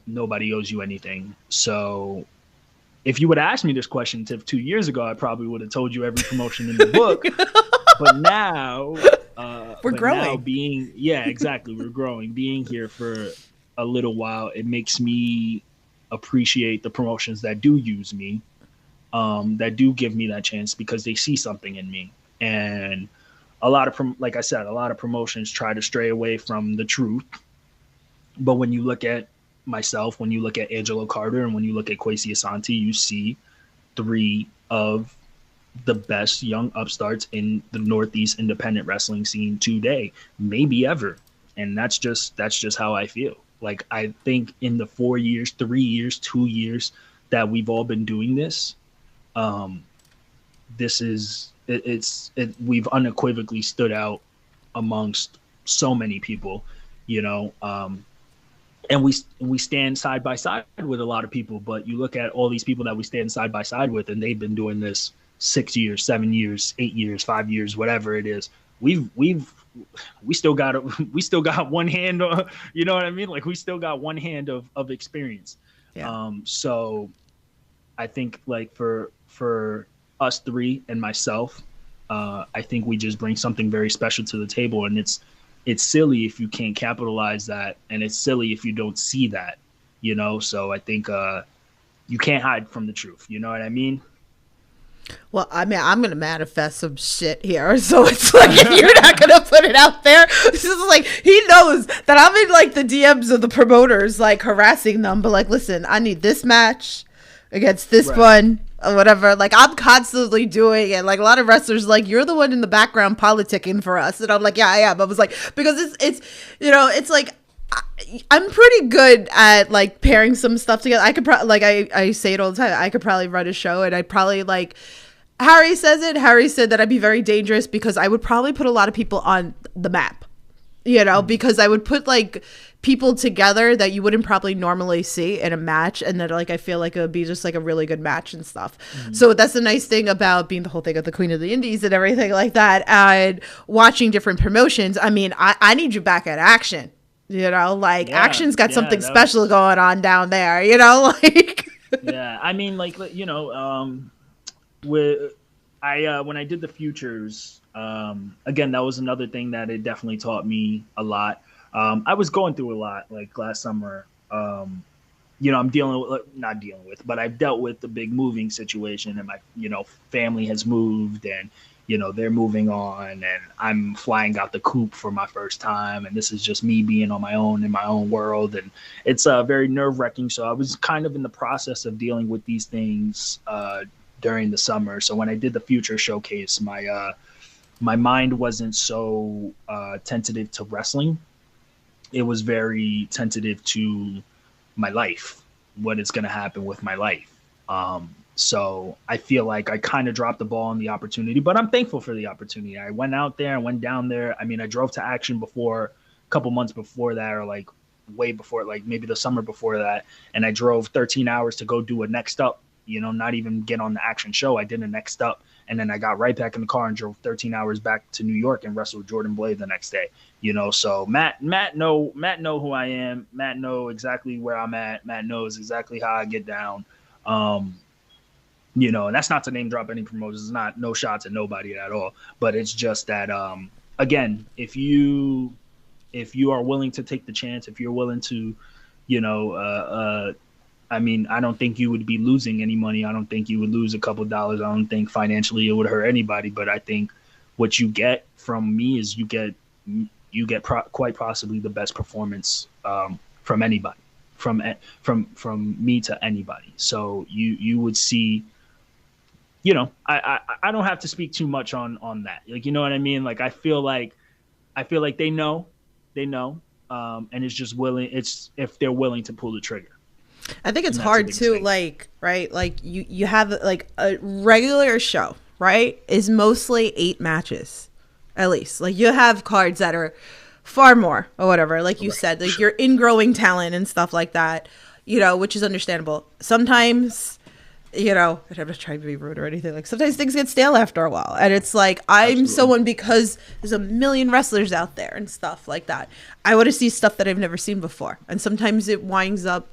Nobody owes you anything. So if you would have asked me this question 2 years ago, I probably would have told you every promotion in the book. But now we're growing. We're growing. Being here for a little while, it makes me appreciate the promotions that do use me, that do give me that chance, because they see something in me. And like I said, a lot of promotions try to stray away from the truth. But when you look at myself, when you look at Angelo Carter, and when you look at Kwesi Asante, you see 3 of the best young upstarts in the Northeast independent wrestling scene today, maybe ever. And that's just how I feel. Like, I think in the 4 years, 3 years, 2 years that we've all been doing this, we've unequivocally stood out amongst so many people, and we stand side by side with a lot of people. But you look at all these people that we stand side by side with, and they've been doing this 6 years, 7 years, 8 years, 5 years, whatever it is. We still got one hand, you know what I mean? Like, we still got one hand of experience. Yeah. So I think, like, for us 3 and myself, I think we just bring something very special to the table, and it's silly if you can't capitalize that, and it's silly if you don't see that, So I think you can't hide from the truth. You know what I mean? Well, I mean, I'm going to manifest some shit here. So it's like, if you're not going to put it out there, this is like, he knows that I'm in like the DMs of the promoters, like harassing them. But like, listen, I need this match against this one or whatever. Like, I'm constantly doing it. Like, a lot of wrestlers, like, you're the one in the background politicking for us. And I'm like, yeah, I am. I was like, because it's it's like, I'm pretty good at like pairing some stuff together. I could probably, like, I say it all the time, I could probably run a show, and I'd probably, like, Harry said that I'd be very dangerous because I would probably put a lot of people on the map, because I would put like people together that you wouldn't probably normally see in a match, and then like I feel like it would be just like a really good match and stuff. So that's the nice thing about being the whole thing of the Queen of the Indies and everything like that, and watching different promotions. I mean, I need you back at Action. Action's got something special going on down there, like. Yeah, I mean, like, with I when I did the futures, again, that was another thing that it definitely taught me a lot. I was going through a lot like last summer. I'm dealing with, not dealing with, but I've dealt with the big moving situation, and my family has moved, and they're moving on, and I'm flying out the coop for my first time, and this is just me being on my own in my own world, and it's very nerve wracking. So I was kind of in the process of dealing with these things during the summer. So when I did the future showcase, my mind wasn't so tentative to wrestling. It was very tentative to my life, what is going to happen with my life. So I feel like I kind of dropped the ball on the opportunity, but I'm thankful for the opportunity. I went out there, I went down there. I mean, I drove to Action before, a couple months before that, or like way before, like maybe the summer before that. And I drove 13 hours to go do a next up, not even get on the Action show. I did a next up. And then I got right back in the car and drove 13 hours back to New York and wrestled Jordan Blade the next day. So Matt know who I am. Matt know exactly where I'm at. Matt knows exactly how I get down. And that's not to name drop any promotions. It's not no shots at nobody at all. But it's just that again, if you are willing to take the chance, if you're willing to, I mean, I don't think you would be losing any money. I don't think you would lose a couple of dollars. I don't think financially it would hurt anybody. But I think what you get from me is you get quite possibly the best performance from anybody, from me to anybody. So you would see, I don't have to speak too much on that. Like, you know what I mean? Like, I feel like they know, and it's just it's if they're willing to pull the trigger. I think it's hard too, like, right? Like you have like a regular show, right? Is mostly 8 matches, at least. Like you have cards that are far more or whatever. Like you said, like you're ingrowing talent and stuff like that, which is understandable. Sometimes, I'm not trying to be rude or anything. Like sometimes things get stale after a while, and it's like I'm someone, because there's a million wrestlers out there and stuff like that. I want to see stuff that I've never seen before, and sometimes it winds up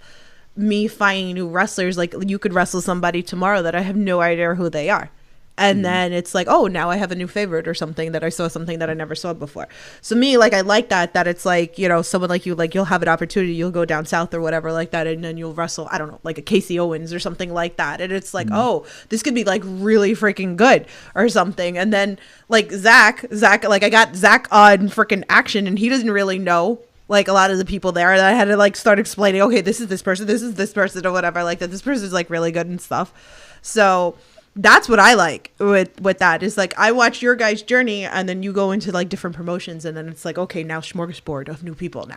me finding new wrestlers. Like you could wrestle somebody tomorrow that I have no idea who they are, and then it's like, oh, now I have a new favorite or something that I saw something that I never saw before. So me, like, I like that it's like, someone like you, like you'll have an opportunity, you'll go down south or whatever like that, and then you'll wrestle, I don't know, like a Casey Owens or something like that, and it's like, oh, this could be like really freaking good or something. And then like Zach, like I got Zach on freaking Action, and he doesn't really know like a lot of the people there, and I had to like start explaining, okay, this is this person or whatever like that. This person is like really good and stuff. So that's what I like with that, is like I watch your guys' journey, and then you go into like different promotions, and then it's like, okay, now smorgasbord of new people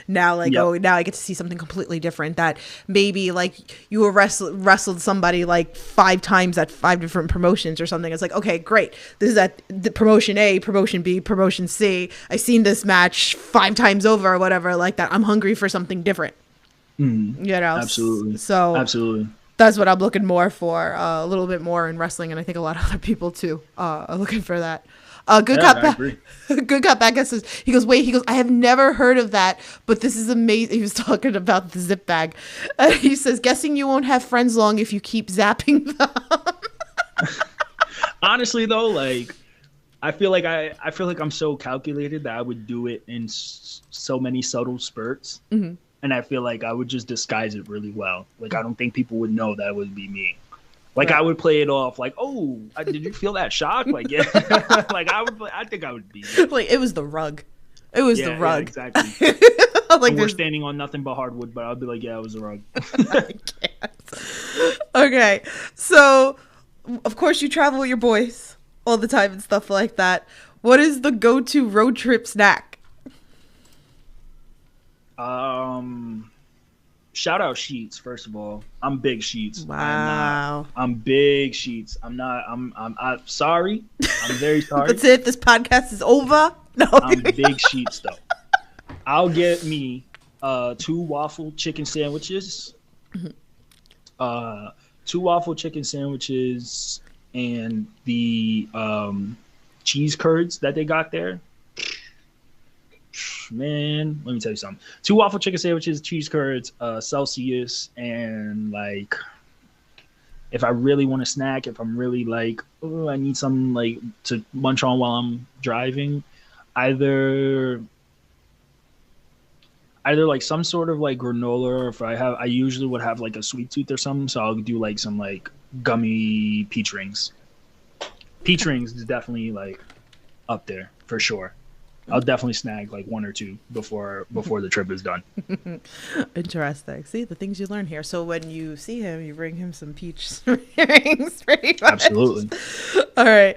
now like, oh, now I get to see something completely different, that maybe like you were wrestled somebody like 5 times at 5 different promotions or something. It's like, okay, great, this is at the promotion A, promotion B, promotion C. I've seen this match 5 times over or whatever like that. I'm hungry for something different. Absolutely. So absolutely, that's what I'm looking more for, a little bit more in wrestling, and I think a lot of other people too are looking for that. Good Cop Bad Guy says, he goes, I have never heard of that, but this is amazing. He was talking about the zip bag. He says, guessing you won't have friends long if you keep zapping them. Honestly though, like I feel like I'm so calculated that I would do it in so many subtle spurts. Mm-hmm. And I feel like I would just disguise it really well. Like, I don't think people would know that would be me. Like, right. I would play it off like, oh, did you feel that shock? Like, yeah. Like, I think I would be. Like, it was the rug. It was the rug. Yeah, exactly. Like, we're standing on nothing but hardwood, but I'll be like, yeah, it was the rug. I can't. Okay. So, of course, you travel with your boys all the time and stuff like that. What is the go-to road trip snack? Shout out Sheets, first of all. I'm big Sheets. Wow. I'm big Sheets. I'm sorry. I'm very sorry. That's it. This podcast is over. No. I'm big Sheets though. I'll get me 2 waffle chicken sandwiches. 2 waffle chicken sandwiches and the cheese curds that they got there. Man, let me tell you something. 2 waffle chicken sandwiches, cheese curds, Celsius, and like if I really want a snack, if I'm really like, oh, I need something like to munch on while I'm driving, either like some sort of like granola, or if I usually would have like a sweet tooth or something, so I'll do like some like gummy peach rings. Peach rings is definitely like up there for sure. I'll definitely snag like one or two before the trip is done. Interesting. See the things you learn here. So when you see him, you bring him some peach rings, pretty much. Absolutely. All right.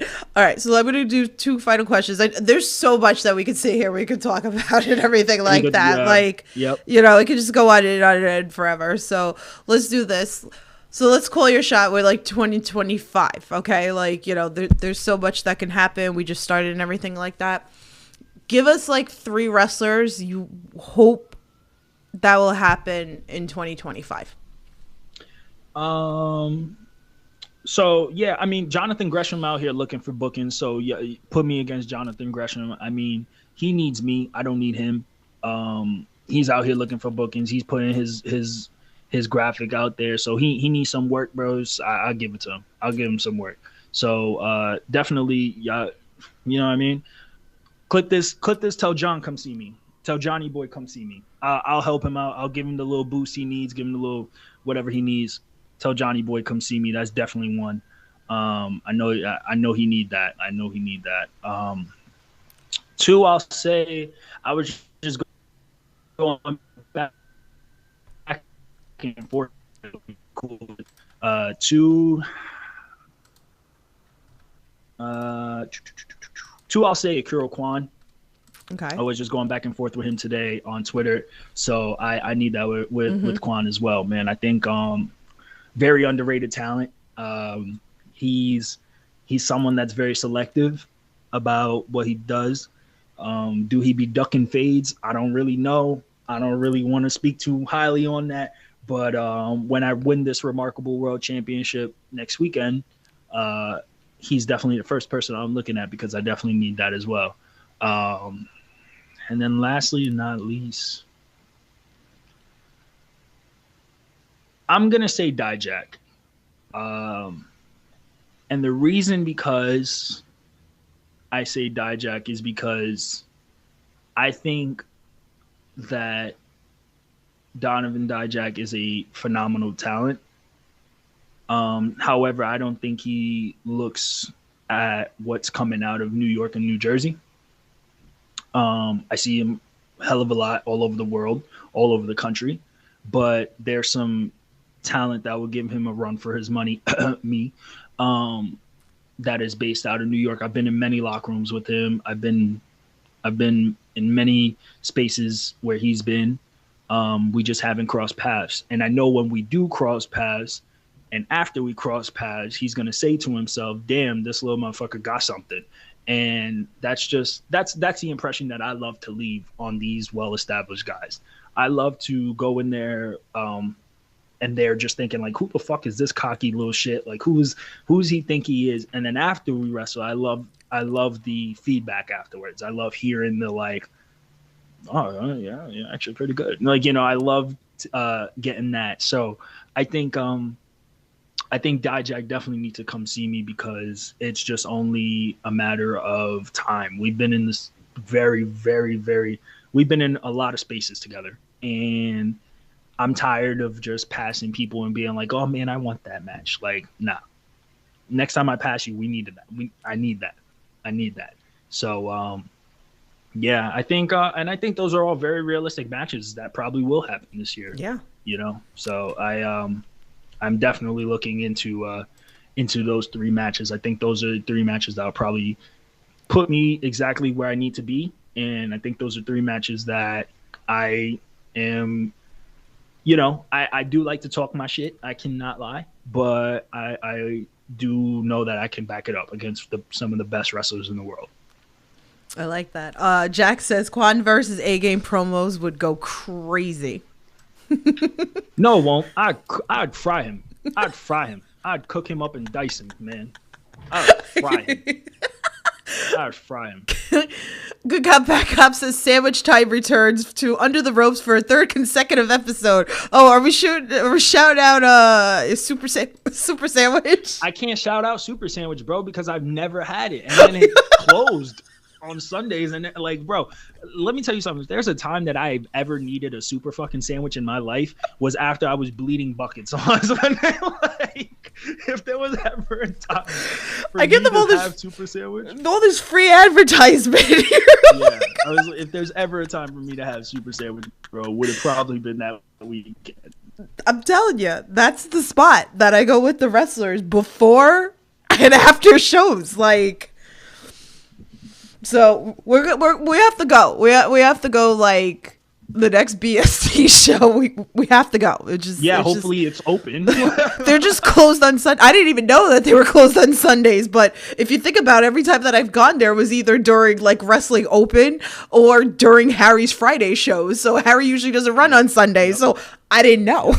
So I'm gonna do two final questions. There's so much that we could sit here, we could talk about and everything like that. Yeah. Like, yep. You know, it could just go on and on forever. So let's do this. So let's call your shot with like 2025. Okay, like, you know, there's so much that can happen. We just started and everything like that. Give us like 3 wrestlers you hope that will happen in 2025. So yeah, I mean, Jonathan Gresham out here looking for bookings. So yeah, put me against Jonathan Gresham. I mean, he needs me. I don't need him. He's out here looking for bookings. He's putting his graphic out there. So he needs some work, bros. I'll give it to him. I'll give him some work. So definitely, yeah, you know what I mean? Click this. Tell John come see me. Tell Johnny Boy come see me. I'll help him out. I'll give him the little boost he needs. Give him the little whatever he needs. Tell Johnny Boy come see me. That's definitely one. I know he need that. 2, I'll say I was just going back and forth. Cool. 2. 2, I'll say Akira Kwan. Okay. I was just going back and forth with him today on Twitter, so I need that with Kwan as well, man. I think very underrated talent. He's someone that's very selective about what he does. Do he be ducking fades? I don't really know. I don't really want to speak too highly on that. But when I win this remarkable world championship next weekend, he's definitely the first person I'm looking at, because I definitely need that as well. And then lastly, not least, I'm going to say Dijak. And the reason because I say Dijak is because I think that Donovan Dijak is a phenomenal talent. However, I don't think he looks at what's coming out of New York and New Jersey. I see him hell of a lot all over the world, all over the country, but there's some talent that will give him a run for his money. That is based out of New York. I've been in many locker rooms with him. I've been in many spaces where he's been. We just haven't crossed paths. And I know when we do cross paths, and after we cross paths, he's going to say to himself, damn, this little motherfucker got something. And that's the impression that I love to leave on these well-established guys. I love to go in there and they're just thinking like, who the fuck is this cocky little shit? Like, who's he think he is? And then after we wrestle, I love the feedback afterwards. I love hearing the like, oh yeah, actually pretty good. Like, you know, I love getting that. So I think Dijak definitely needs to come see me, because it's just only a matter of time. We've been in this we've been in a lot of spaces together, and I'm tired of just passing people and being like, oh man, I want that match. Like, nah, next time I pass you, we needed that. I need that. So, yeah, I think, and I think those are all very realistic matches that probably will happen this year. Yeah. You know, so I'm definitely looking into those 3 matches. I think those are 3 matches that will probably put me exactly where I need to be. And I think those are 3 matches that I am, you know, I do like to talk my shit. I cannot lie, but I do know that I can back it up against some of the best wrestlers in the world. I like that. Jack says Quan versus A-Game promos would go crazy. No, it won't. I'd fry him. I'd cook him up and dice him, man. I'd fry him. I'd fry him. Good Cop Bad Cop says Sandwich Time returns to Under the Ropes for a third consecutive episode. Oh, are we shout out Super Sandwich? I can't shout out Super Sandwich, bro, because I've never had it, and then it closed on Sundays. And like, bro, let me tell you something. If there's a time that I ever needed a super fucking sandwich in my life, was after I was bleeding buckets on Sunday. Like, if there was ever a time for I give me them all to this have super sandwich, all this free advertisement here. yeah, if there's ever a time for me to have super sandwich, bro, would have probably been that weekend. I'm telling you, that's the spot that I go with the wrestlers before and after shows. Like, so we have to go. We have to go. Like the next BST show, we have to go. Hopefully it's open. They're just closed on Sunday. I didn't even know that they were closed on Sundays. But if you think about it, every time that I've gone there was either during like Wrestling Open or during Harry's Friday shows. So Harry usually doesn't run on Sundays. Yep. So I didn't know.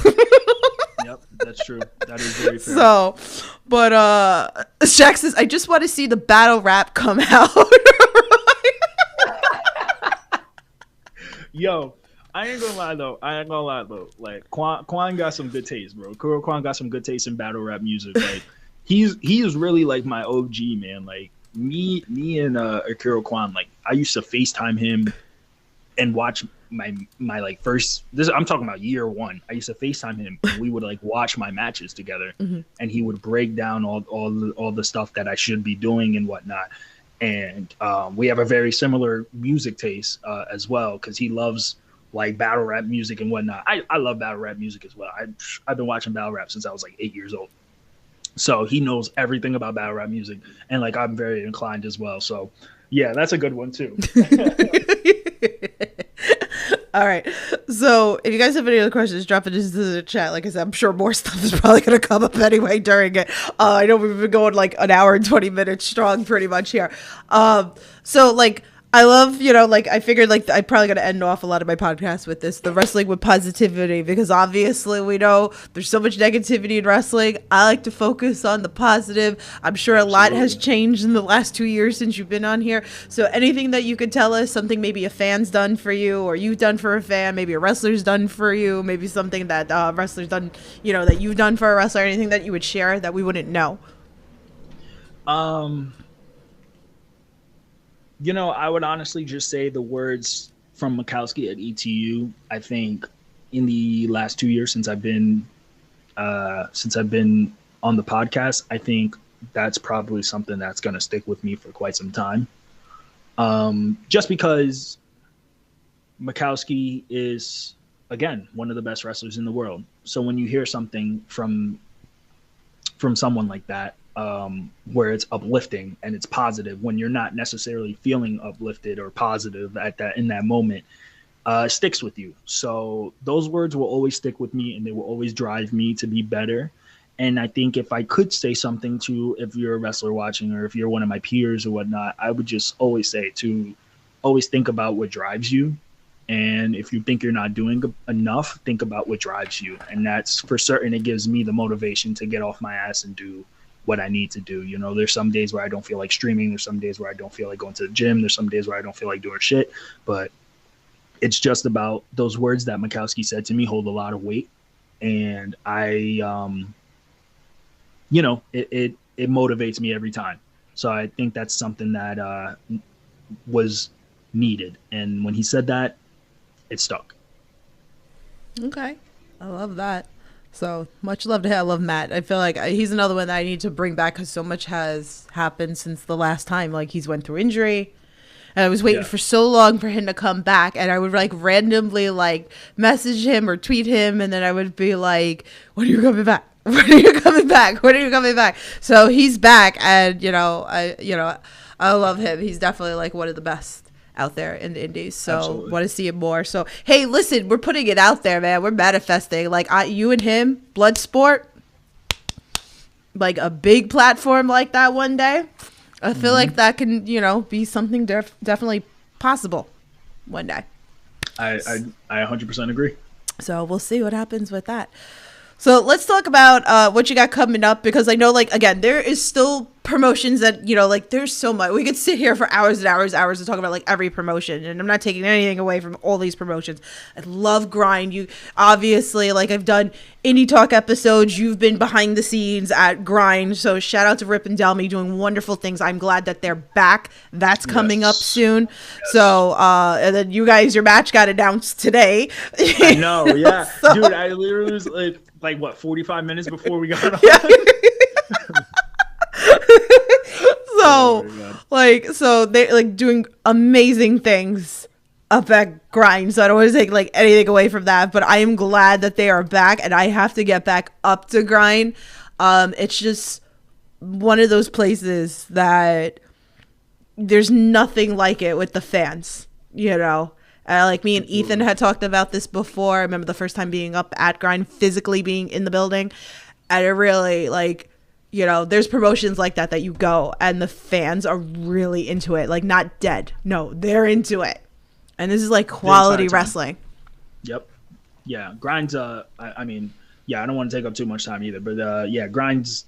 Yep, that's true. That is very fair. So, but Shaq says, I just want to see the battle rap come out. Yo, I ain't gonna lie though. Like Quan got some good taste, bro. Kuro Quan got some good taste in battle rap music. Like he is really like my OG, man. Like me and Akira Quan, like I used to FaceTime him and watch my like first. I'm talking about year one. I used to FaceTime him and we would like watch my matches together, and he would break down all the stuff that I should be doing and whatnot. And we have a very similar music taste as well, because he loves like battle rap music and whatnot. I love battle rap music as well. I've been watching battle rap since I was like 8 years old. So he knows everything about battle rap music, and like I'm very inclined as well. So yeah, that's a good one too. All right. So if you guys have any other questions, drop it into the chat. Like I said, I'm sure more stuff is probably going to come up anyway during it. I know we've been going like an hour and 20 minutes strong pretty much here. So like, I love, like I figured like I'm probably going to end off a lot of my podcasts with this, the wrestling with positivity, because obviously we know there's so much negativity in wrestling. I like to focus on the positive. I'm sure a lot has changed in the last 2 years since you've been on here. So anything that you could tell us, something maybe a fan's done for you or you've done for a fan, maybe a wrestler's done for you, maybe something that wrestler's done, that you've done for a wrestler, anything that you would share that we wouldn't know. I would honestly just say the words from Mikowski at ETU. I think in the last 2 years since I've been on the podcast, I think that's probably something that's going to stick with me for quite some time. Just because Mikowski is, again, one of the best wrestlers in the world. So when you hear something from someone like that, where it's uplifting and it's positive, when you're not necessarily feeling uplifted or positive in that moment, sticks with you. So those words will always stick with me, and they will always drive me to be better. And I think if I could say something if you're a wrestler watching, or if you're one of my peers or whatnot, I would just always say to always think about what drives you. And if you think you're not doing enough, think about what drives you. And that's for certain. It gives me the motivation to get off my ass and do what I need to do. There's some days where I don't feel like streaming. There's some days where I don't feel like going to the gym. There's some days where I don't feel like doing shit. But it's just about those words that Mikowski said to me hold a lot of weight. And it motivates me every time. So I think that's something that was needed. And when he said that, it stuck. Okay. I love that. So much love to him. I love Matt. I feel like he's another one that I need to bring back because so much has happened since the last time. Like he's went through injury, and I was waiting for so long for him to come back. And I would like randomly like message him or tweet him, and then I would be like, "When are you coming back? When are you coming back? When are you coming back?" So he's back, and I love him. He's definitely like one of the best out there in the indies, so want to see him more. So hey, listen, we're putting it out there, man. We're manifesting. Like you and him, Bloodsport, like a big platform like that one day. I feel like that can, be something definitely possible one day. I 100% agree. So we'll see what happens with that. So let's talk about what you got coming up, because I know, like, again, there is still promotions that, like there's so much. We could sit here for hours and hours to talk about like every promotion, and I'm not taking anything away from all these promotions. I love Grind. You obviously, like, I've done Indie Talk episodes. You've been behind the scenes at Grind, so shout out to Rip and Delmy doing wonderful things. I'm glad that they're back. That's coming up soon. So and then you guys, your match got announced today. I know, yeah. So, dude, I literally was like what, 45 minutes before we got on. So they like doing amazing things up at Grind. So I don't want to take like anything away from that, but I am glad that they are back, and I have to get back up to Grind. It's just one of those places that there's nothing like it with the fans, like me and Ethan had talked about this before. I remember the first time being up at Grind, physically being in the building, and it really like, there's promotions like that you go and the fans are really into it. Like, not dead. No, they're into it. And this is like quality wrestling. Yep. Yeah. Grind's, I mean, yeah, I don't want to take up too much time either, but yeah, Grind's,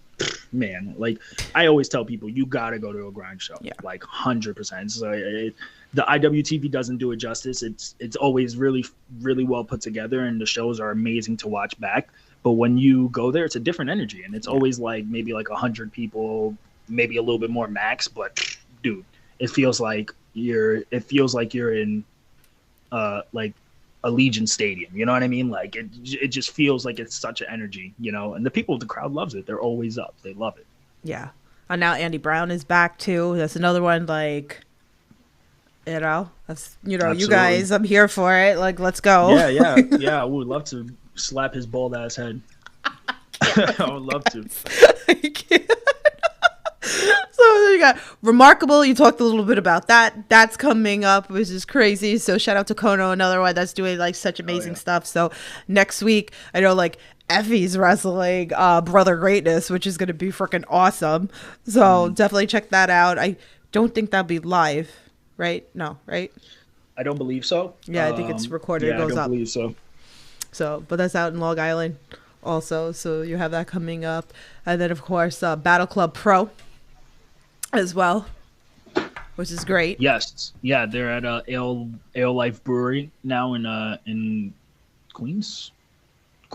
man, like I always tell people, you got to go to a Grind show. Yeah. Like 100%. So the IWTV doesn't do it justice. It's always really, really well put together, and the shows are amazing to watch back. But when you go there, it's a different energy, and it's always like maybe like 100 people, maybe a little bit more max. But dude, it feels like you're in like Allegiant Stadium. You know what I mean? Like it just feels like it's such an energy, And the people, the crowd loves it. They're always up. They love it. Yeah. And now Andy Brown is back too. That's another one. Like, that's Absolutely. You guys, I'm here for it. Like, let's go. Yeah. I would love to slap his bald ass head. I would love to. I can't. So you got Remarkable. You talked a little bit about that. That's coming up, which is crazy. So shout out to Kono, another one that's doing like such amazing stuff. So next week, I know like Effie's wrestling Brother Greatness, which is going to be freaking awesome. So definitely check that out. I don't think that'll be live, right? No, right? I don't believe so. Yeah, I think it's recorded. Yeah, it goes I don't up. believe so. So, but that's out in Long Island also. So you have that coming up. And then, of course, Battle Club Pro as well, which is great. Yes. Yeah, they're at Ale Life Brewery now in Queens,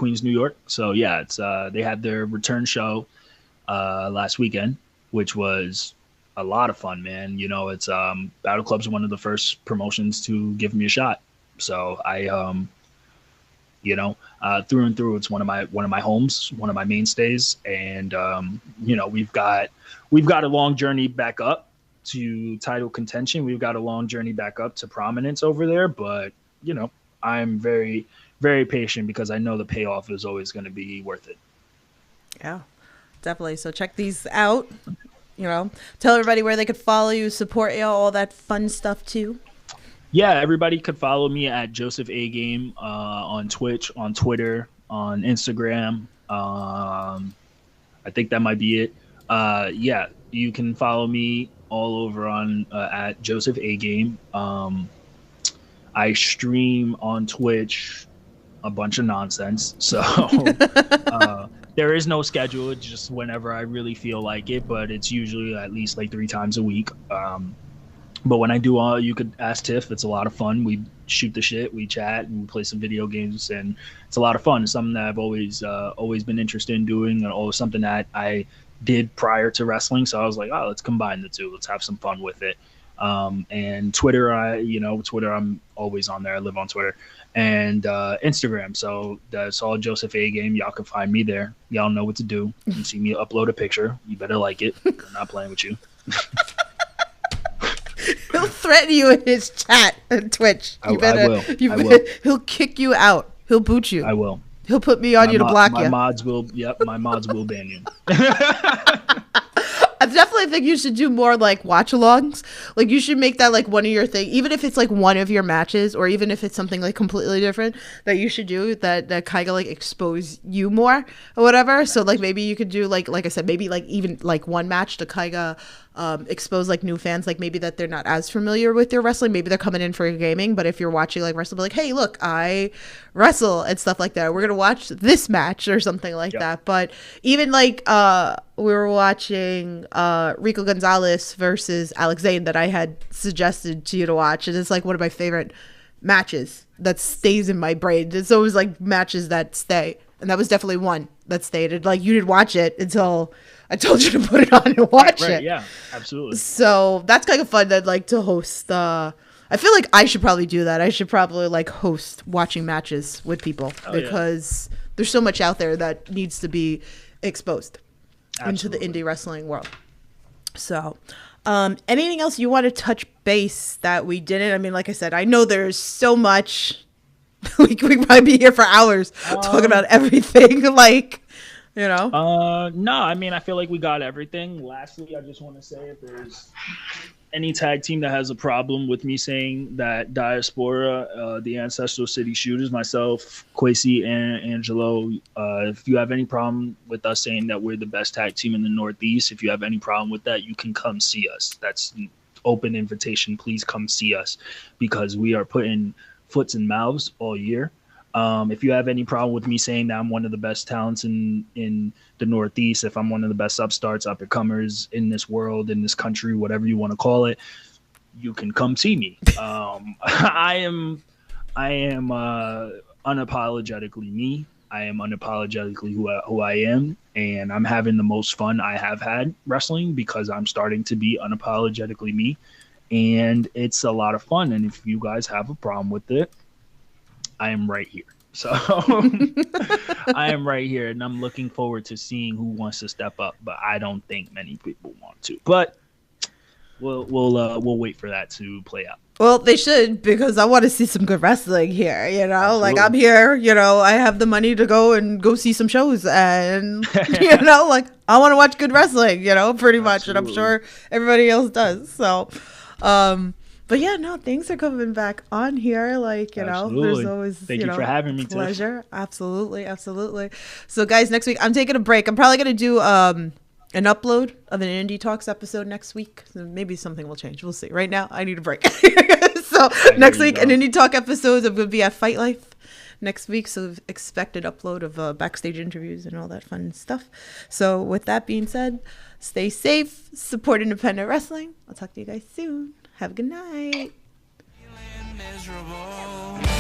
New York. So, yeah, it's they had their return show last weekend, which was a lot of fun, man. It's Battle Club's one of the first promotions to give me a shot. So I through and through, it's one of my homes, one of my mainstays, and we've got a long journey back up to title contention. We've got a long journey back up to prominence over there, but I'm very, very patient because I know the payoff is always going to be worth it. Yeah, definitely. So check these out. Tell everybody where they could follow you, support you, all that fun stuff too. Yeah, everybody could follow me at Joseph A Game on Twitch, on Twitter, on Instagram. I think that might be it. Yeah, you can follow me all over on at Joseph A Game. I stream on Twitch a bunch of nonsense, so there is no schedule. It's just whenever I really feel like it, but it's usually at least like 3 times a week. But when I do you could ask Tiff. It's a lot of fun. We shoot the shit, we chat, and we play some video games, and it's a lot of fun. It's something that I've always been interested in doing, and always something that I did prior to wrestling. So I was like, oh, let's combine the two. Let's have some fun with it. And Twitter, Twitter, I'm always on there. I live on Twitter, and Instagram. So that's all Joseph A Game. Y'all can find me there. Y'all know what to do. You see me upload a picture, you better like it. I'm not playing with you. He'll threaten you in his chat on Twitch. I will. He'll kick you out. He'll boot you. I will. He'll put me on you to block you. My mods will ban you. I definitely think you should do more like watch-alongs. Like, you should make that like one of your thing, even if it's like one of your matches, or even if it's something like completely different that you should do that kind of like expose you more or whatever. So like maybe you could do like I said, maybe like even like one match to kind of expose like new fans, like maybe that they're not as familiar with your wrestling. Maybe they're coming in for gaming, but if you're watching like wrestling, be like, hey, look, I wrestle and stuff like that. We're gonna watch this match or something like that. But even like we were watching Rico Gonzalez versus Alex Zane that I had suggested to you to watch, and it's like one of my favorite matches that stays in my brain. It's always like matches that stay, and that was definitely one that stayed. And like you didn't watch it until I told you to put it on and watch it. Yeah, absolutely. So that's kind of fun. That like to host. I feel like I should probably do that. I should probably like host watching matches with people because there's so much out there that needs to be exposed into the indie wrestling world. So, anything else you want to touch base that we didn't? I mean, like I said, I know there's so much. we could probably be here for hours talking about everything. Like, you know. No, I mean, I feel like we got everything. Lastly, I just want to say if there's any tag team that has a problem with me saying that Diaspora, the Ancestral City Shooters, myself, Kwesi, and Angelo, if you have any problem with us saying that we're the best tag team in the Northeast, if you have any problem with that, you can come see us. That's an open invitation. Please come see us because we are putting foots and mouths all year. If you have any problem with me saying that I'm one of the best talents in the Northeast, if I'm one of the best upstarts, up and comers in this world, in this country, whatever you want to call it, you can come see me. I am unapologetically me. I am unapologetically who I am, and I'm having the most fun I have had wrestling because I'm starting to be unapologetically me, and it's a lot of fun. And if you guys have a problem with it, I am right here. So I am right here, and I'm looking forward to seeing who wants to step up. But I don't think many people want to. But we'll wait for that to play out. Well, they should, because I want to see some good wrestling here. You know, Absolutely. like I'm here. You know, I have the money to go see some shows, and you know, like I want to watch good wrestling. You know, pretty much, and I'm sure everybody else does. So. But yeah, no, things are coming back on here. Like, you know, there's always, Thank you for having me, pleasure. Tiff. Absolutely. So guys, next week, I'm taking a break. I'm probably going to do an upload of an Indie Talks episode next week. So maybe something will change. We'll see. Right now, I need a break. So next week, an Indie Talk episode of going to be at Fight Life next week. So expect an upload of backstage interviews and all that fun stuff. So with that being said, stay safe, support independent wrestling. I'll talk to you guys soon. Have a good night. Feeling miserable.